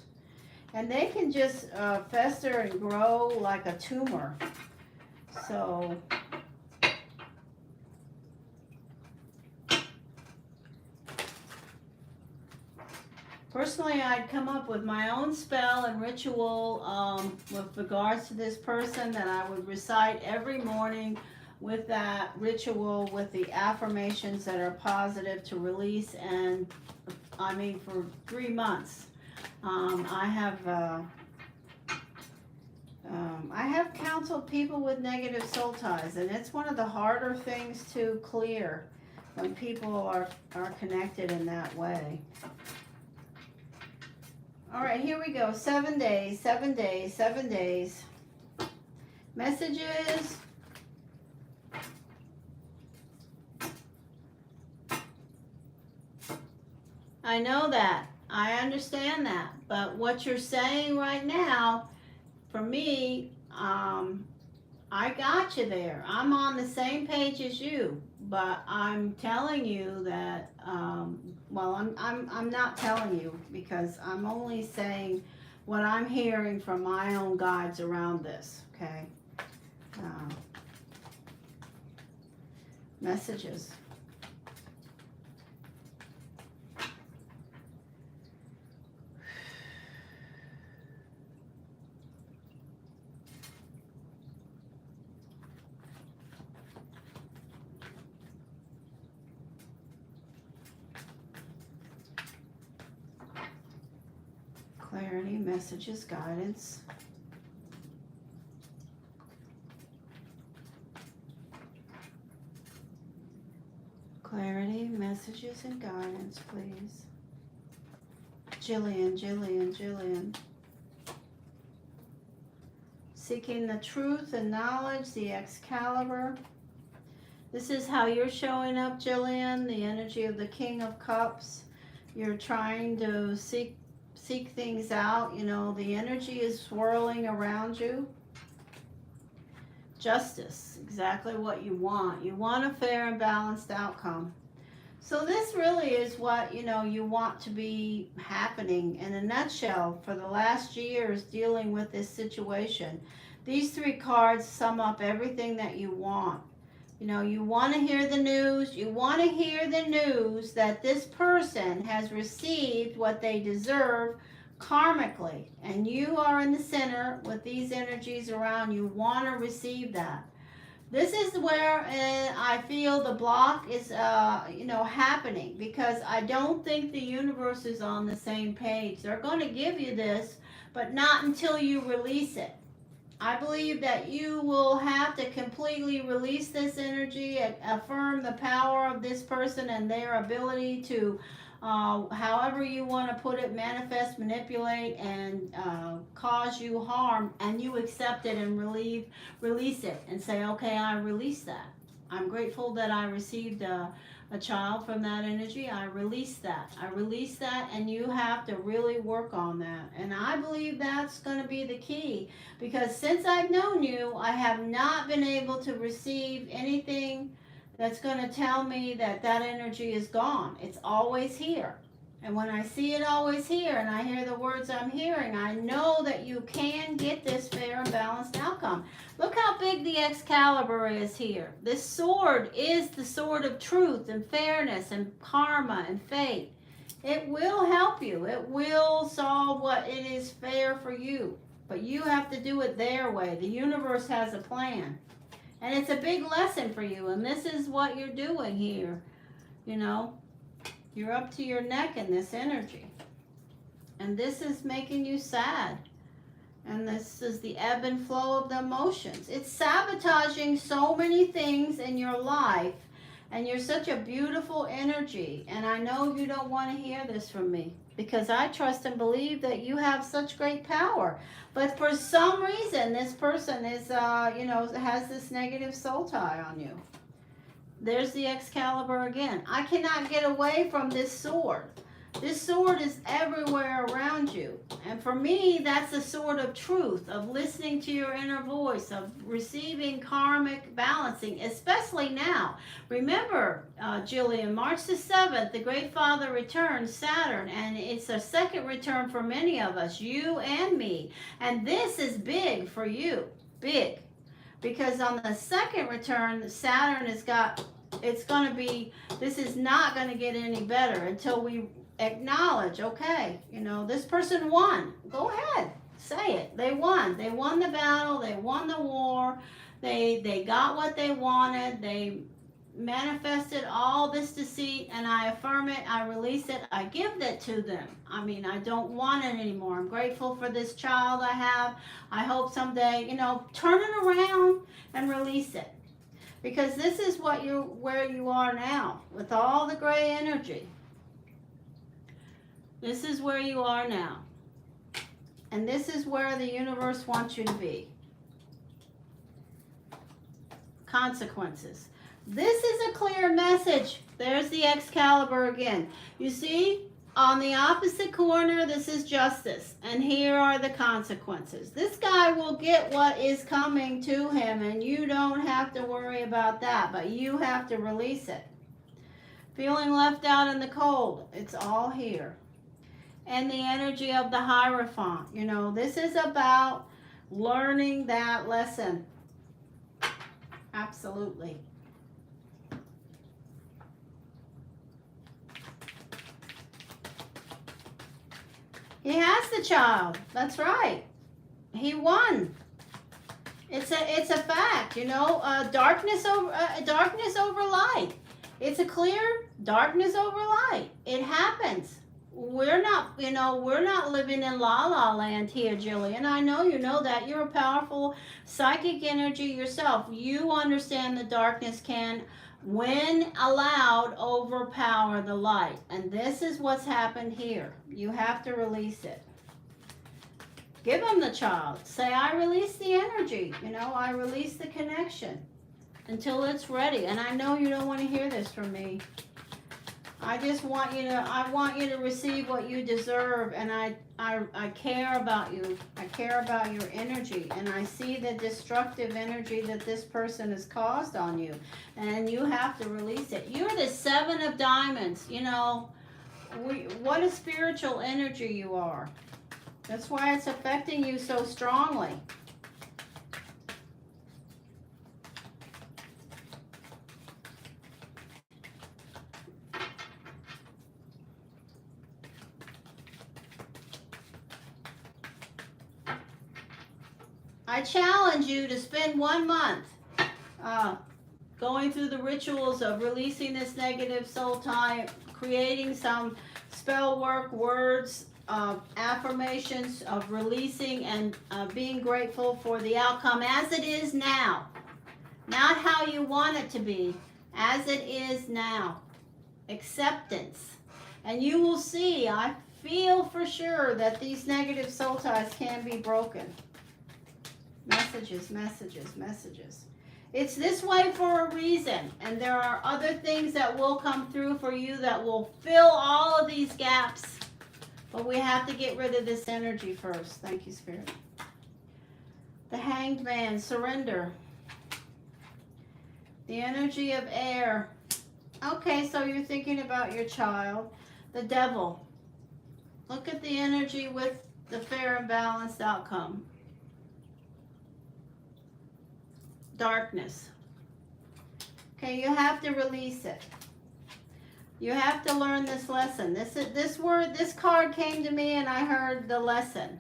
And they can just fester and grow like a tumor. So personally, I'd come up with my own spell and ritual with regards to this person that I would recite every morning with that ritual, with the affirmations that are positive to release, and I mean for 3 months. I have counseled people with negative soul ties, and it's one of the harder things to clear when people are connected in that way. All right, here we go. 7 days, 7 days, 7 days. Messages. I know that. I understand that. But what you're saying right now, for me, I got you there. I'm on the same page as you. But I'm telling you that, well, I'm not telling you because I'm only saying what I'm hearing from my own guides around this, okay? Messages. Clarity, messages, guidance. Clarity, messages, and guidance, please. Jillian, Jillian, Jillian. Seeking the truth and knowledge, the Excalibur. This is how you're showing up, Jillian, the energy of the King of Cups. You're trying to seek seek things out. You know, the energy is swirling around you. Justice, exactly what you want. You want a fair and balanced outcome. So this really is what, you know, you want to be happening in a nutshell for the last years dealing with this situation. These three cards sum up everything that you want. You know, you want to hear the news. You want to hear the news that this person has received what they deserve karmically. And you are in the center with these energies around. You want to receive that. This is where I feel the block is, you know, happening, because I don't think the universe is on the same page. They're going to give you this, but not until you release it. I believe that you will have to completely release this energy, affirm the power of this person and their ability to, however you want to put it, manifest, manipulate, and cause you harm, and you accept it and release it and say, okay, I release that. I'm grateful that I received a child from that energy. I release that. I release that, and you have to really work on that. And I believe that's going to be the key, because since I've known you, I have not been able to receive anything that's going to tell me that that energy is gone. It's always here. And when I see it always here and I hear the words I'm hearing, I know that you can get this fair and balanced outcome. Look how big the Excalibur is here. This sword is the sword of truth and fairness and karma and fate. It will help you. It will solve what it is fair for you. But you have to do it their way. The universe has a plan. And it's a big lesson for you. And this is what you're doing here. You know, you're up to your neck in this energy. And this is making you sad. And this is the ebb and flow of the emotions. It's sabotaging so many things in your life. And you're such a beautiful energy. And I know you don't want to hear this from me, because I trust and believe that you have such great power. But for some reason, this person is, you know, has this negative soul tie on you. There's the Excalibur again. I cannot get away from this sword. This sword is everywhere around you. And for me, that's the sword of truth, of listening to your inner voice, of receiving karmic balancing, especially now. Remember, Jillian, March the 7th, the Great Father returns, Saturn, and it's a second return for many of us, you and me. And this is big for you, big. Because on the second return, Saturn has got, it's going to be, this is not going to get any better until we acknowledge, okay, you know, this person won. Go ahead, say it. They won. They won the battle. They won the war. They got what they wanted. They manifested all this deceit, and I affirm it. I release it. I give that to them. I mean, I don't want it anymore. I'm grateful for this child I have. I hope someday, you know, turn it around and release it. Because this is what where you are now with all the gray energy. This is where you are now. And this is where the universe wants you to be. Consequences. This is a clear message. There's the Excalibur again. You see, on the opposite corner, this is justice. And here are the consequences. This guy will get what is coming to him, and you don't have to worry about that, but you have to release it. Feeling left out in the cold. It's all here. And the energy of the Hierophant. You know, this is about learning that lesson. Absolutely. He has the child. That's right. He won. It's a fact, you know. Darkness over light. It's a clear darkness over light. It happens. We're not, you know, we're not living in la la land here, Jillian. I know you know that. You're a powerful psychic energy yourself. You understand the darkness can, when allowed, overpower the light. And this is what's happened here. You have to release it. Give him the child. Say, I release the energy. You know, I release the connection until it's ready. And I know you don't want to hear this from me. I just want you to, I want you to receive what you deserve, and I care about you. I care about your energy, and I see the destructive energy that this person has caused on you, and you have to release it. You're the 7 of Diamonds. You know, what a spiritual energy you are. That's why it's affecting you so strongly. I challenge you to spend 1 month going through the rituals of releasing this negative soul tie, creating some spell work, words, affirmations of releasing and being grateful for the outcome as it is now. Not how you want it to be, as it is now. Acceptance. And you will see, I feel for sure that these negative soul ties can be broken. Messages, messages, messages. It's this way for a reason, and there are other things that will come through for you that will fill all of these gaps. But we have to get rid of this energy first. Thank you, Spirit. The Hanged Man, surrender. The energy of air. Okay, so you're thinking about your child. The Devil. Look at the energy with the fair and balanced outcome. Darkness. Okay, you have to release it. You have to learn this lesson. This card came to me and I heard the lesson.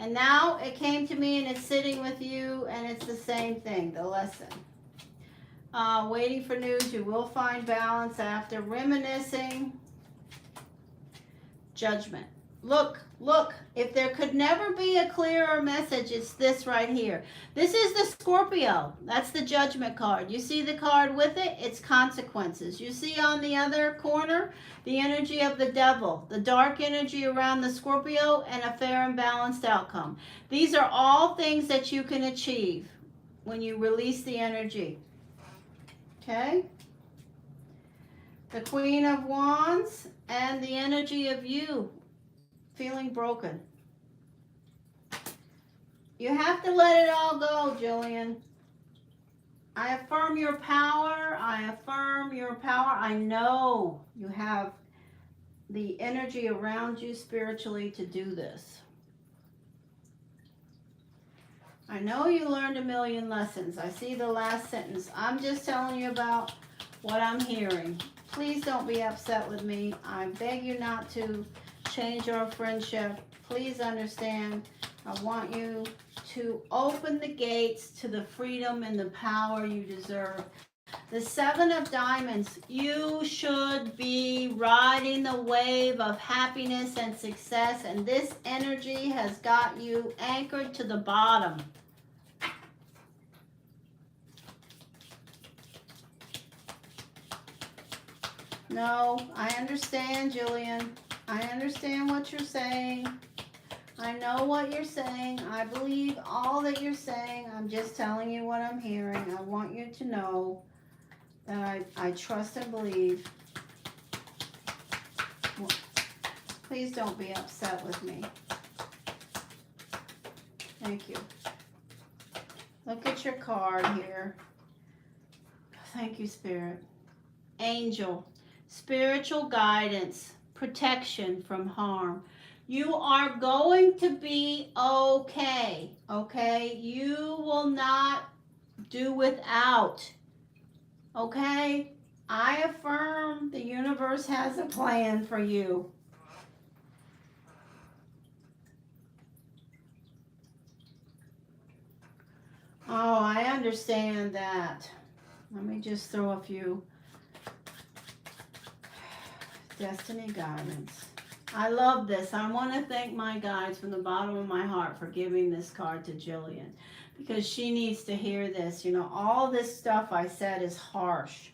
And now it came to me and it's sitting with you and it's the same thing, the lesson. Waiting for news, you will find balance after reminiscing. Judgment. Look, if there could never be a clearer message, it's this right here. This is the Scorpio. That's the Judgment card. You see the card with it? It's consequences. You see on the other corner, the energy of the Devil, the dark energy around the Scorpio, and a fair and balanced outcome. These are all things that you can achieve when you release the energy. Okay? The Queen of Wands and the energy of you. Feeling broken. You have to let it all go, Jillian. I affirm your power. I affirm your power. I know you have the energy around you spiritually to do this. I know you learned a million lessons. I see the last sentence. I'm just telling you about what I'm hearing. Please don't be upset with me. I beg you not to change our friendship. Please understand, I want you to open the gates to the freedom and the power you deserve. The 7 of Diamonds, you should be riding the wave of happiness and success, and this energy has got you anchored to the bottom. No, I understand, Jillian. I understand what you're saying. I know what you're saying. I believe all that you're saying. I'm just telling you what I'm hearing. I want you to know that I trust and believe. Please don't be upset with me. Thank you. Look at your card here. Thank you, Spirit. Angel. Spiritual guidance. Protection from harm. You are going to be okay. Okay? You will not do without. Okay? I affirm the universe has a plan for you. Oh, I understand that. Let me just throw a few Destiny guidance. I love this. I want to thank my guides from the bottom of my heart for giving this card to Jillian, because she needs to hear this. You know, all this stuff I said is harsh.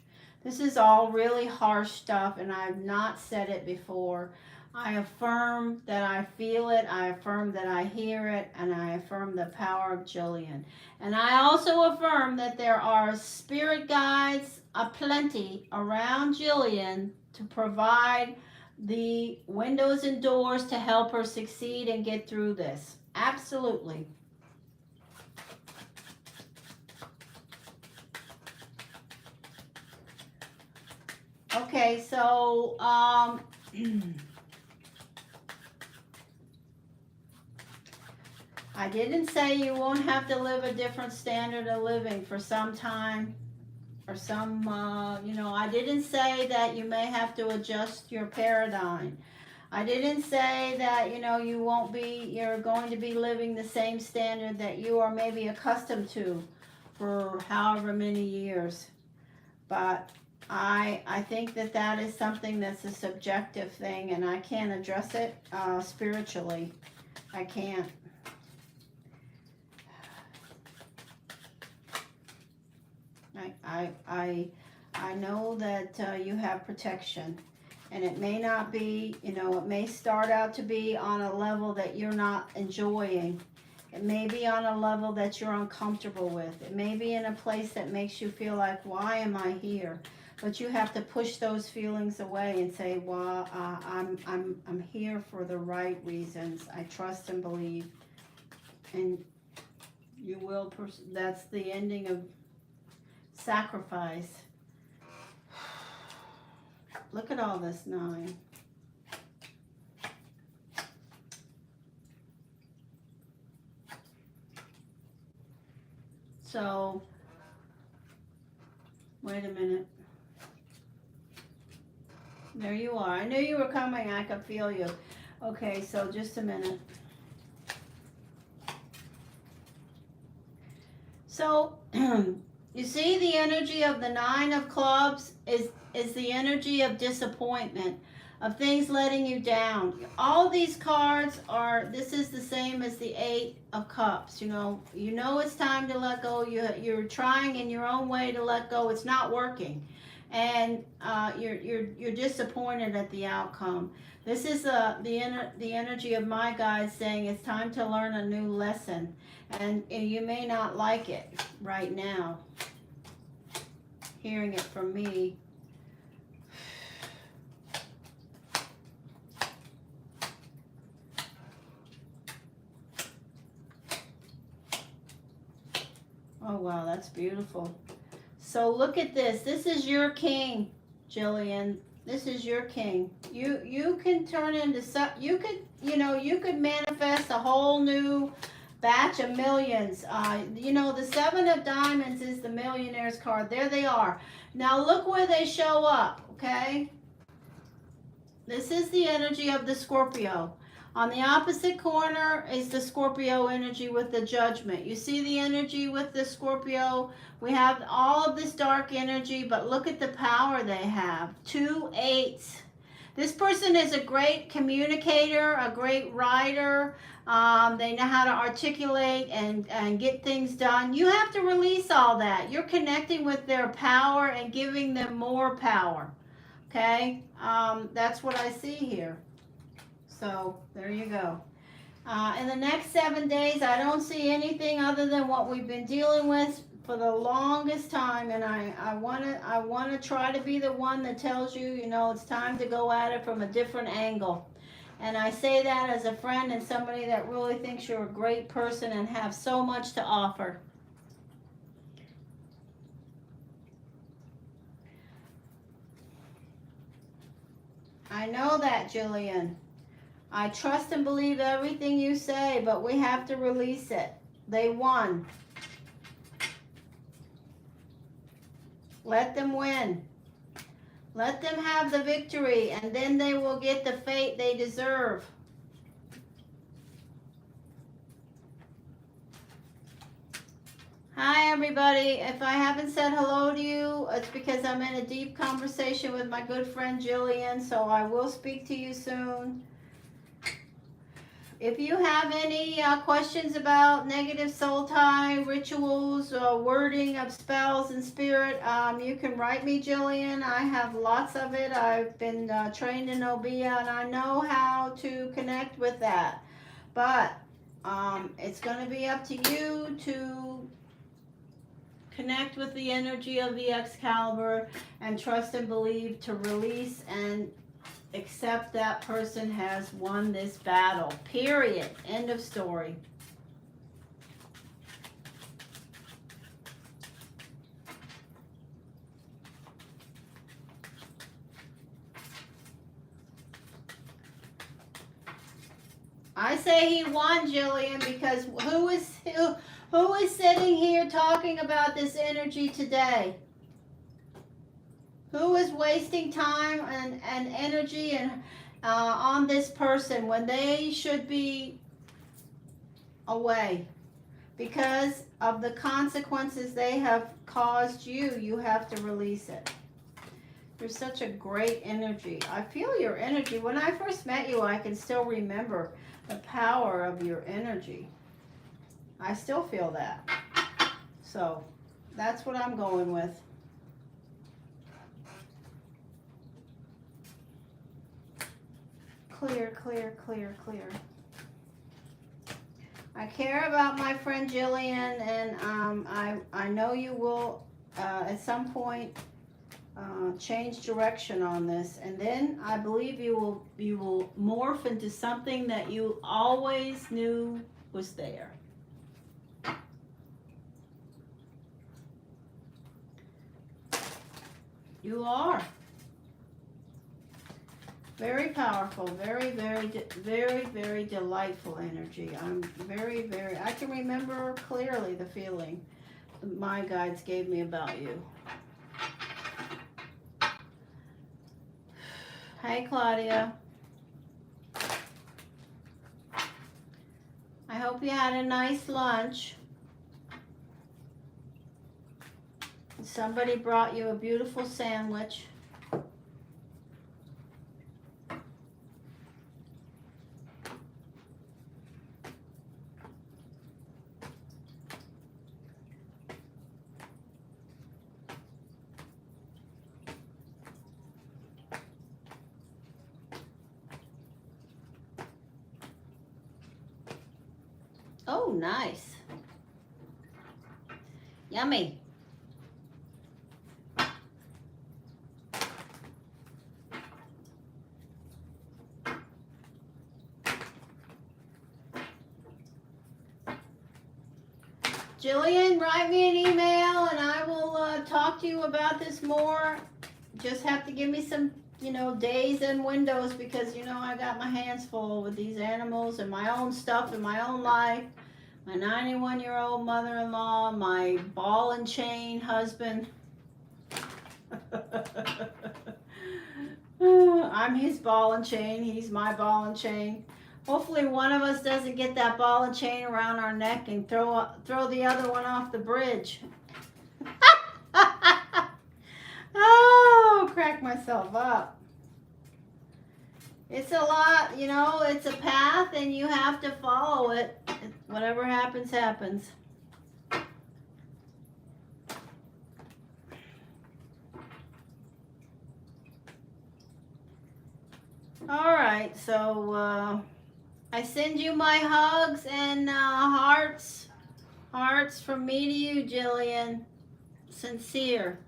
This is all really harsh stuff, and I've not said it before. I affirm that I feel it. I affirm that I hear it, and I affirm the power of Jillian. And I also affirm that there are spirit guides, aplenty around Jillian to provide the windows and doors to help her succeed and get through this. Absolutely. Okay, so I didn't say you won't have to live a different standard of living for some time or some, I didn't say that you may have to adjust your paradigm. I didn't say that, you're going to be living the same standard that you are maybe accustomed to for however many years. But I think that that is something that's a subjective thing, and I can't address it spiritually. I can't. I know that you have protection, and it may not be, it may start out to be on a level that you're not enjoying. It may be on a level that you're uncomfortable with. It may be in a place that makes you feel like, why am I here? But you have to push those feelings away and say, well, I'm here for the right reasons. I trust and believe, and you will. That's the ending of sacrifice. Look at all this 9. So, wait a minute. There you are. I knew you were coming. I could feel you. Okay, so just a minute. So, you see the energy of the 9 of clubs is the energy of disappointment, of things letting you down. All these cards this is the same as the 8 of cups. You know it's time to let go. You're trying in your own way to let go. It's not working. And you're disappointed at the outcome. This is the energy of my guides saying it's time to learn a new lesson. And you may not like it right now, hearing it from me. Oh, wow, that's beautiful. So look at this. This is your king, Jillian. This is your king. You can turn into you could manifest a whole new batch of millions. The 7 of diamonds is the millionaire's card. There they are. Now look where they show up, okay? This is the energy of the Scorpio. On the opposite corner is the Scorpio energy with the Judgment. You see the energy with the Scorpio? We have all of this dark energy, but look at the power they have. 2 8s. This person is a great communicator, a great writer. They know how to articulate and get things done. You have to release all that. You're connecting with their power and giving them more power. Okay? That's what I see here. So there you go. In the next 7 days, I don't see anything other than what we've been dealing with for the longest time, and I want to try to be the one that tells you, it's time to go at it from a different angle. And I say that as a friend and somebody that really thinks you're a great person and have so much to offer. I know that, Jillian. I trust and believe everything you say, but we have to release it. They won. Let them win. Let them have the victory, and then they will get the fate they deserve. Hi, everybody. If I haven't said hello to you, it's because I'm in a deep conversation with my good friend Jillian, so I will speak to you soon. If you have any questions about negative soul tie, rituals, wording of spells and spirit, you can write me, Jillian. I have lots of it. I've been trained in Obia, and I know how to connect with that. But it's going to be up to you to Connect with the energy of the Excalibur and trust and believe to release and accept that person has won this battle. Period. End of story. I say he won, Jillian, because who is sitting here talking about this energy today? Who is wasting time and energy and on this person when they should be away? Because of the consequences they have caused you, you have to release it. You're such a great energy. I feel your energy. When I first met you, I can still remember the power of your energy. I still feel that. So that's what I'm going with. Clear, clear, clear, clear. I care about my friend Jillian, and I know you will at some point change direction on this, and then I believe you will morph into something that you always knew was there. You are very powerful, very, very, very, very delightful energy. I'm very, very, I can remember clearly the feeling my guides gave me about you. Hey, Claudia. I hope you had a nice lunch. Somebody brought you a beautiful sandwich. Oh, nice. Yummy. Jillian, write me an email and I will talk to you about this more. Just have to give me some, days and windows because, I got my hands full with these animals and my own stuff in my own life. My 91-year-old mother-in-law, my ball and chain husband. I'm his ball and chain. He's my ball and chain. Hopefully one of us doesn't get that ball and chain around our neck and throw the other one off the bridge. Oh, crack myself up. It's a lot, it's a path and you have to follow it. Whatever happens, happens. All right, so I send you my hugs and hearts from me to you, Jillian. Sincere.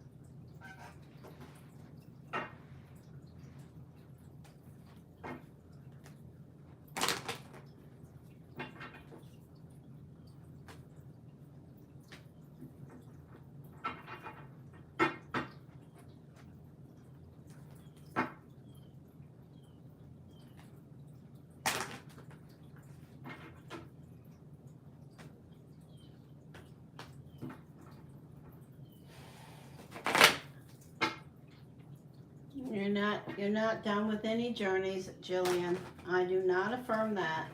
You're not done with any journeys, Jillian. I do not affirm that.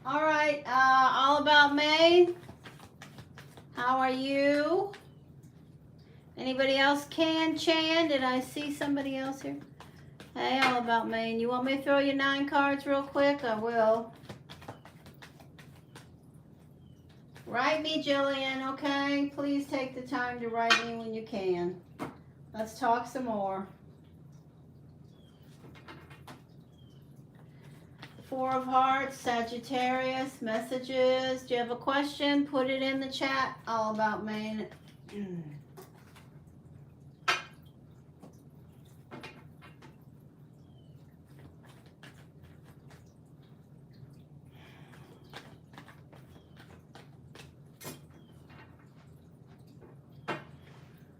All right, all about May. How are you? Anybody else can Chan? Did I see somebody else here? Hey, all about Maine. You want me to throw you 9 cards real quick? I will. Write me, Jillian, okay? Please take the time to write me when you can. Let's talk some more. 4 of Hearts, Sagittarius, messages. Do you have a question? Put it in the chat. All about Maine.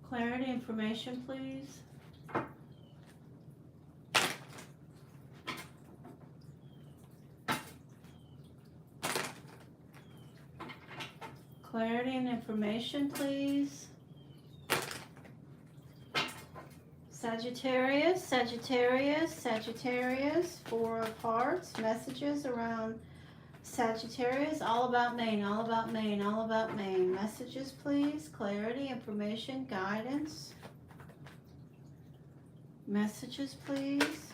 Clarity, information, please. Clarity and information, please. Sagittarius, Sagittarius, Sagittarius, Four of Hearts, messages around Sagittarius, all about Maine, all about Maine, all about Maine. Messages, please. Clarity, information, guidance. Messages, please.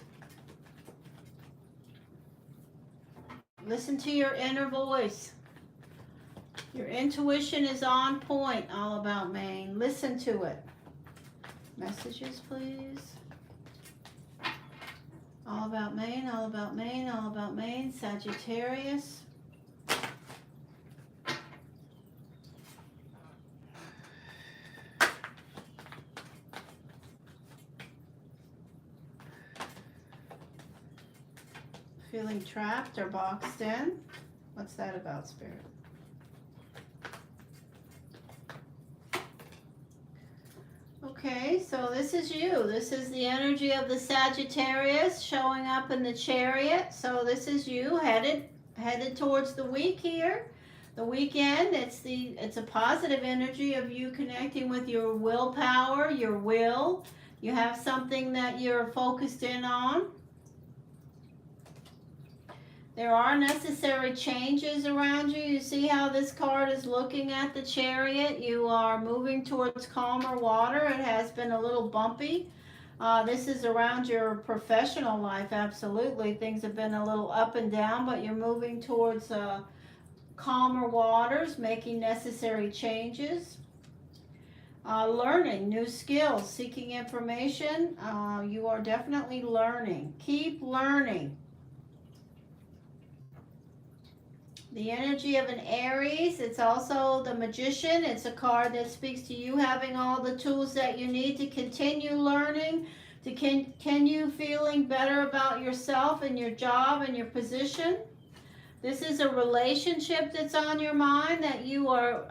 Listen to your inner voice. Your intuition is on point, all about Maine. Listen to it. Messages, please. All about Maine, all about Maine, all about Maine. Sagittarius. Feeling trapped or boxed in? What's that about, Spirit? Okay, so this is you. This is the energy of the Sagittarius showing up in the Chariot. So this is you headed towards the week here. The weekend, it's a positive energy of you connecting with your willpower, your will. You have something that you're focused in on. There are necessary changes around you. You see how this card is looking at the Chariot. You are moving towards calmer water. It has been a little bumpy. This is around your professional life, absolutely. Things have been a little up and down, but you're moving towards calmer waters, making necessary changes. Learning new skills, seeking information. You are definitely learning. Keep learning. The energy of an Aries, it's also the Magician. It's a card that speaks to you having all the tools that you need to continue learning, to continue feeling better about yourself and your job and your position. This is a relationship that's on your mind that you are,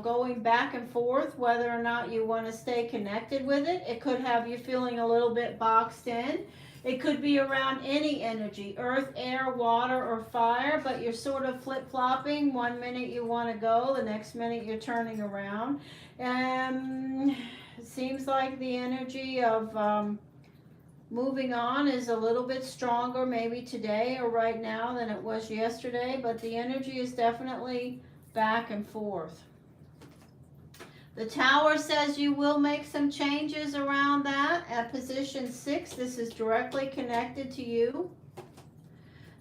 going back and forth, whether or not you want to stay connected with it. It could have you feeling a little bit boxed in. It could be around any energy, earth, air, water, or fire, but you're sort of flip-flopping. One minute you want to go, the next minute you're turning around. It seems like the energy of moving on is a little bit stronger maybe today or right now than it was yesterday, but the energy is definitely back and forth. The Tower says you will make some changes around that at position 6. This is directly connected to you.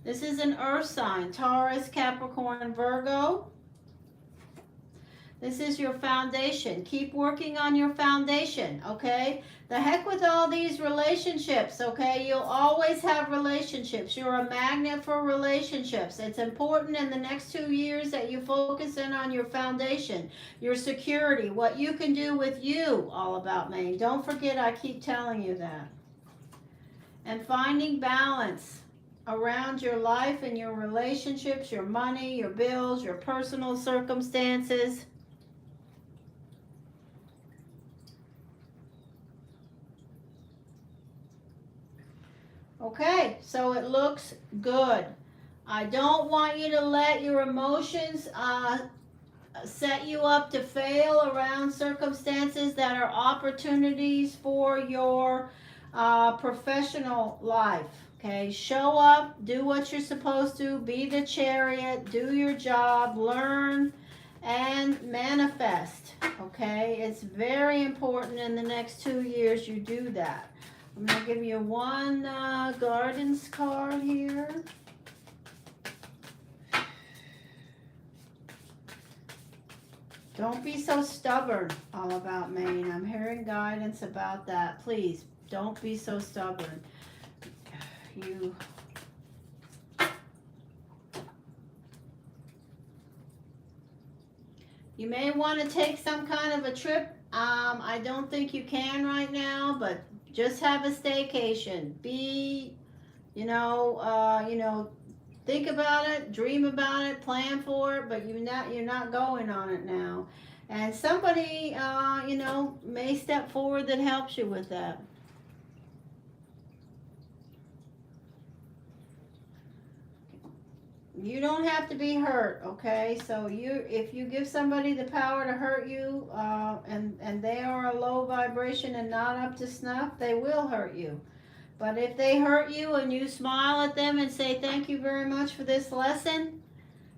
This is an earth sign, Taurus, Capricorn, Virgo. This is your foundation. Keep working on your foundation, okay? The heck with all these relationships, okay? You'll always have relationships. You're a magnet for relationships. It's important in the next 2 years that you focus in on your foundation, your security, what you can do with you, all about Maine. Don't forget, I keep telling you that. And finding balance around your life and your relationships, your money, your bills, your personal circumstances. Okay, so it looks good. I don't want you to let your emotions set you up to fail around circumstances that are opportunities for your professional life. Okay, show up, do what you're supposed to, be the Chariot, do your job, learn, and manifest. Okay, it's very important in the next 2 years you do that. I'm going to give you one Gardens card here. Don't be so stubborn, all about Maine. I'm hearing guidance about that. Please, don't be so stubborn. You may want to take some kind of a trip. I don't think you can right now, but just have a staycation. You know, think about it, dream about it, plan for it, but you're not going on it now. And somebody, may step forward that helps you with that. You don't have to be hurt, okay? So if you give somebody the power to hurt you, and they are a low vibration and not up to snuff, they will hurt you. But if they hurt you and you smile at them and say, thank you very much for this lesson,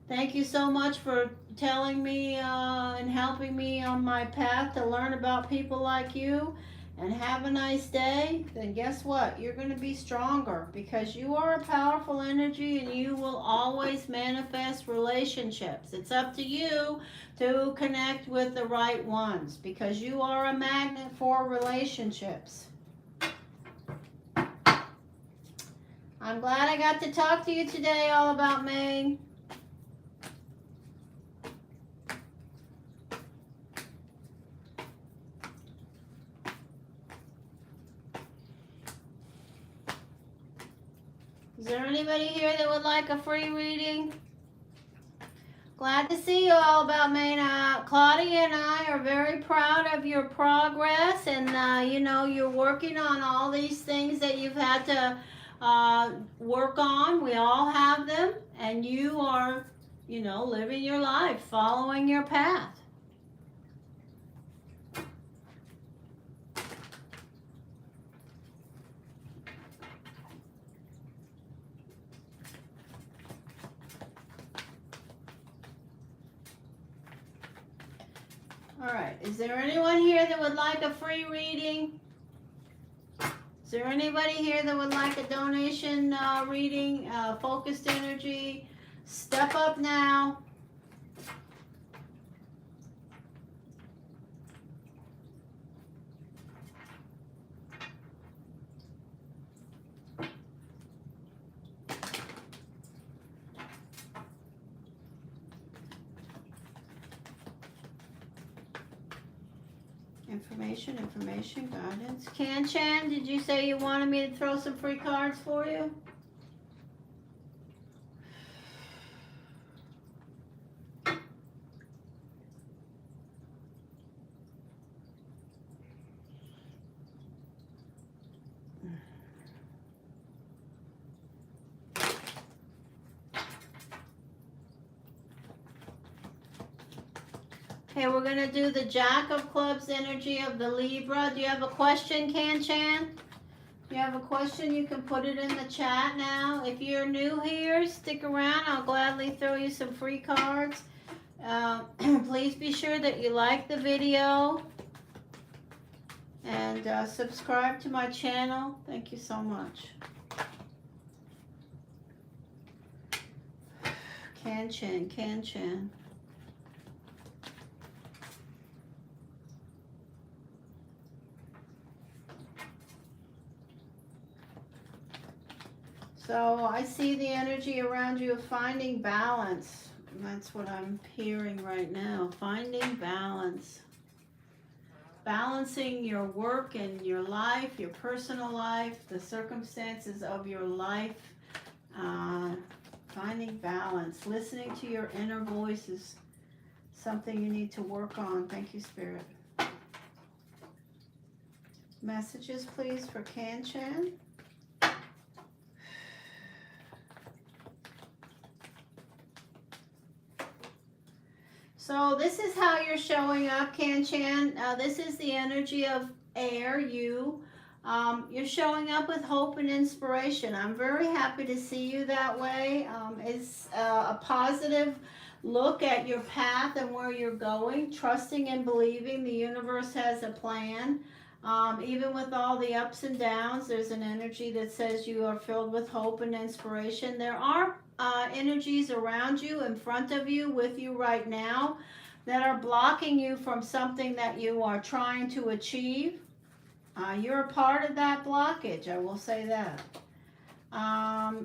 thank you so much for telling me and helping me on my path to learn about people like you, and have a nice day, then guess what? You're going to be stronger, because you are a powerful energy and you will always manifest relationships. It's up to you to connect with the right ones, because you are a magnet for relationships. I'm glad I got to talk to you today all about May. Is there anybody here that would like a free reading? Glad to see you all about May. Claudia and I are very proud of your progress, and you're working on all these things that you've had to work on. We all have them, and you are, living your life, following your path. All right, is there anyone here that would like a free reading? Is there anybody here that would like a donation reading, focused energy? Step up now. Information, guidance. Kan-chan, did you say you wanted me to throw some free cards for you? Okay, we're going to do the Jack of Clubs energy of the Libra. Do you have a question, Kan-chan? If you have a question, you can put it in the chat now. If you're new here, stick around. I'll gladly throw you some free cards. Please be sure that you like the video and subscribe to my channel. Thank you so much. Kan-chan. So I see the energy around you of finding balance. That's what I'm hearing right now. Finding balance. Balancing your work and your life, your personal life, the circumstances of your life. Finding balance. Listening to your inner voice is something you need to work on. Thank you, Spirit. Messages, please, for Kan-chan. So this is how you're showing up, Kan-chan. This is the energy of air, you. You're showing up with hope and inspiration. I'm very happy to see you that way. It's a positive look at your path and where you're going, trusting and believing the universe has a plan. Even with all the ups and downs, there's an energy that says you are filled with hope and inspiration. There are energies around you, in front of you, with you right now, that are blocking you from something that you are trying to achieve. You're a part of that blockage, I will say that.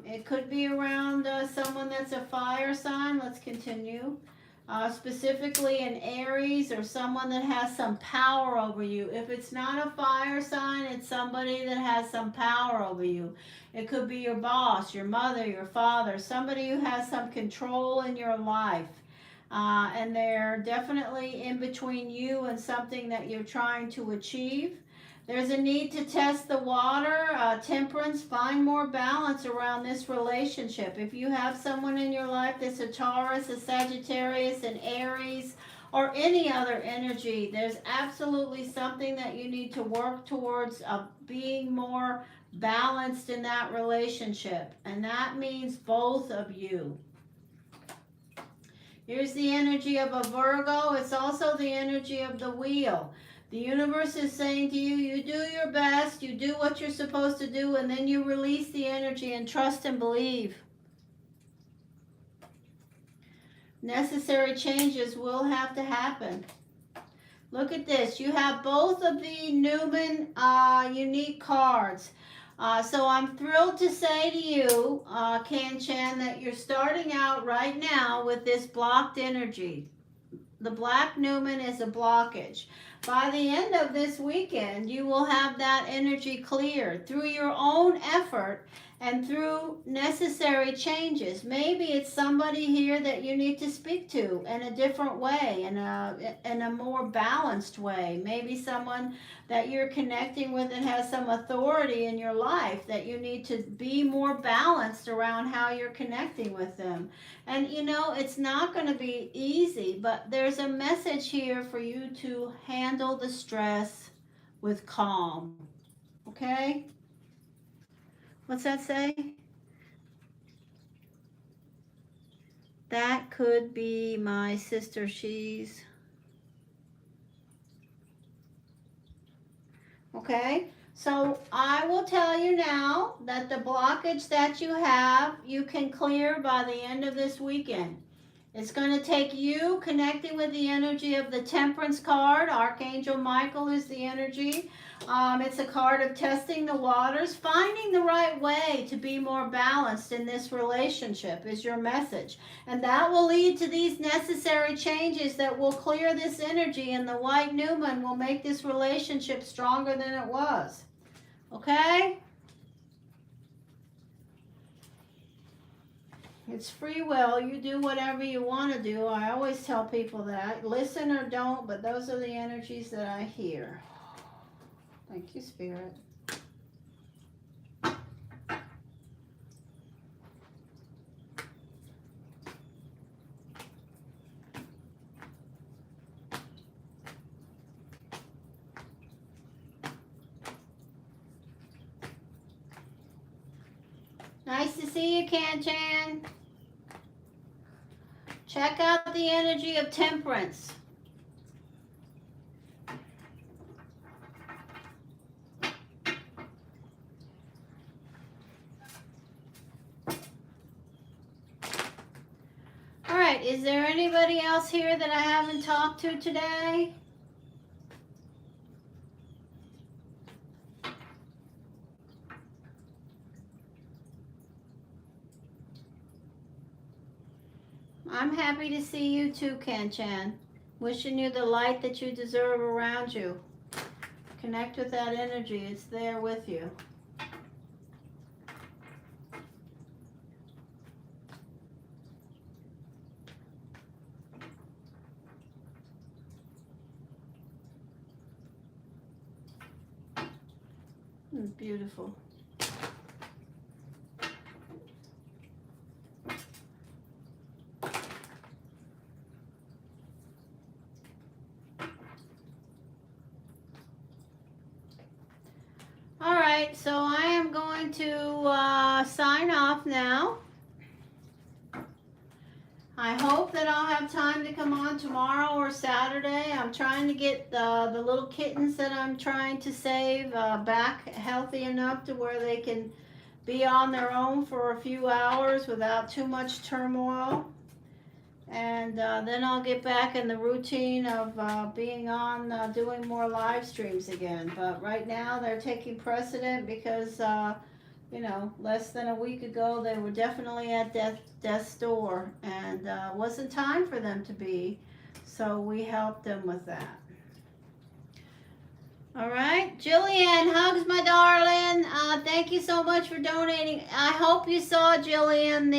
It could be around someone that's a fire sign. Let's continue. specifically an Aries or someone that has some power over you. If it's not a fire sign, it's somebody that has some power over you. It could be your boss, your mother, your father, somebody who has some control in your life. And they're definitely in between you and something that you're trying to achieve. There's a need to test the water, temperance, find more balance around this relationship. If you have someone in your life that's a Taurus, a Sagittarius, an Aries, or any other energy, there's absolutely something that you need to work towards being more balanced in that relationship. And that means both of you. Here's the energy of a Virgo. It's also the energy of the wheel. The universe is saying to you, you do your best, you do what you're supposed to do, and then you release the energy and trust and believe. Necessary changes will have to happen. Look at this. You have both of the Newman unique cards. So I'm thrilled to say to you, Kan-Chan, that you're starting out right now with this blocked energy. The Black Newman is a blockage. By the end of this weekend, you will have that energy cleared through your own effort and through necessary changes. Maybe it's somebody here that you need to speak to in a different way, in a more balanced way. Maybe someone that you're connecting with and has some authority in your life that you need to be more balanced around how you're connecting with them. And you know, it's not going to be easy, but there's a message here for you to handle the stress with calm. Okay? What's that say? That could be my sister. She's okay. So I will tell you now that the blockage that you have, you can clear by the end of this weekend. It's going to take you connecting with the energy of the Temperance card. Archangel Michael is the energy. It's a card of testing the waters. Finding the right way to be more balanced in this relationship is your message. And that will lead to these necessary changes that will clear this energy, and the White Newman will make this relationship stronger than it was. Okay? It's free will. You do whatever you want to do. I always tell people that. Listen or don't, but those are the energies that I hear. Thank you, Spirit. Nice to see you, Kan-Chan. Check out the energy of Temperance. All right, is there anybody else here that I haven't talked to today? I'm happy to see you too, Kan-Chan. Wishing you the light that you deserve around you. Connect with that energy. It's there with you. Beautiful. All right, so I am going to sign off now. I hope that I'll have time to come on tomorrow or Saturday. I'm trying to get the little kittens that I'm trying to save back healthy enough to where they can be on their own for a few hours without too much turmoil. And then I'll get back in the routine of being on doing more live streams again. But right now they're taking precedent because you know, less than a week ago, they were definitely at death's door, and wasn't time for them to be. So we helped them with that. All right, Jillian, hugs, my darling. Thank you so much for donating. I hope you saw, Jillian,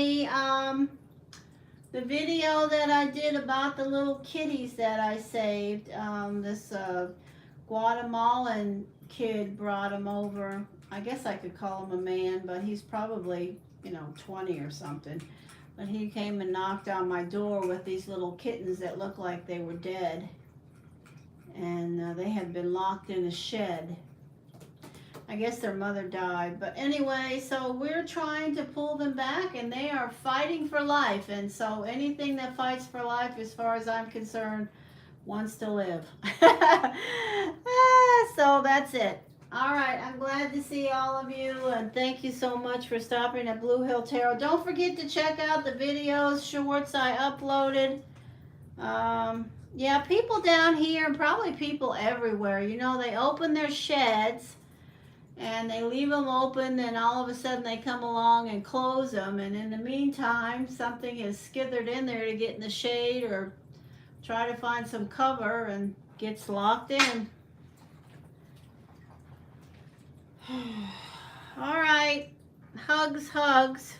the video that I did about the little kitties that I saved. This Guatemalan kid brought him over. I guess I could call him a man, but he's probably, you know, 20 or something. But he came and knocked on my door with these little kittens that looked like they were dead. And they had been locked in a shed. I guess their mother died. But anyway, so we're trying to pull them back, and they are fighting for life. And so anything that fights for life, as far as I'm concerned, wants to live. So that's it. All right, I'm glad to see all of you, and thank you so much for stopping at Blue Hill Tarot. Don't forget to check out the videos, shorts I uploaded. Yeah, people down here, and probably people everywhere, you know, they open their sheds and they leave them open, and all of a sudden they come along and close them, and in the meantime something is skithered in there to get in the shade or try to find some cover and gets locked in. All right, hugs, hugs.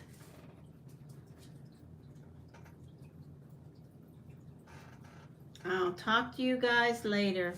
I'll talk to you guys later.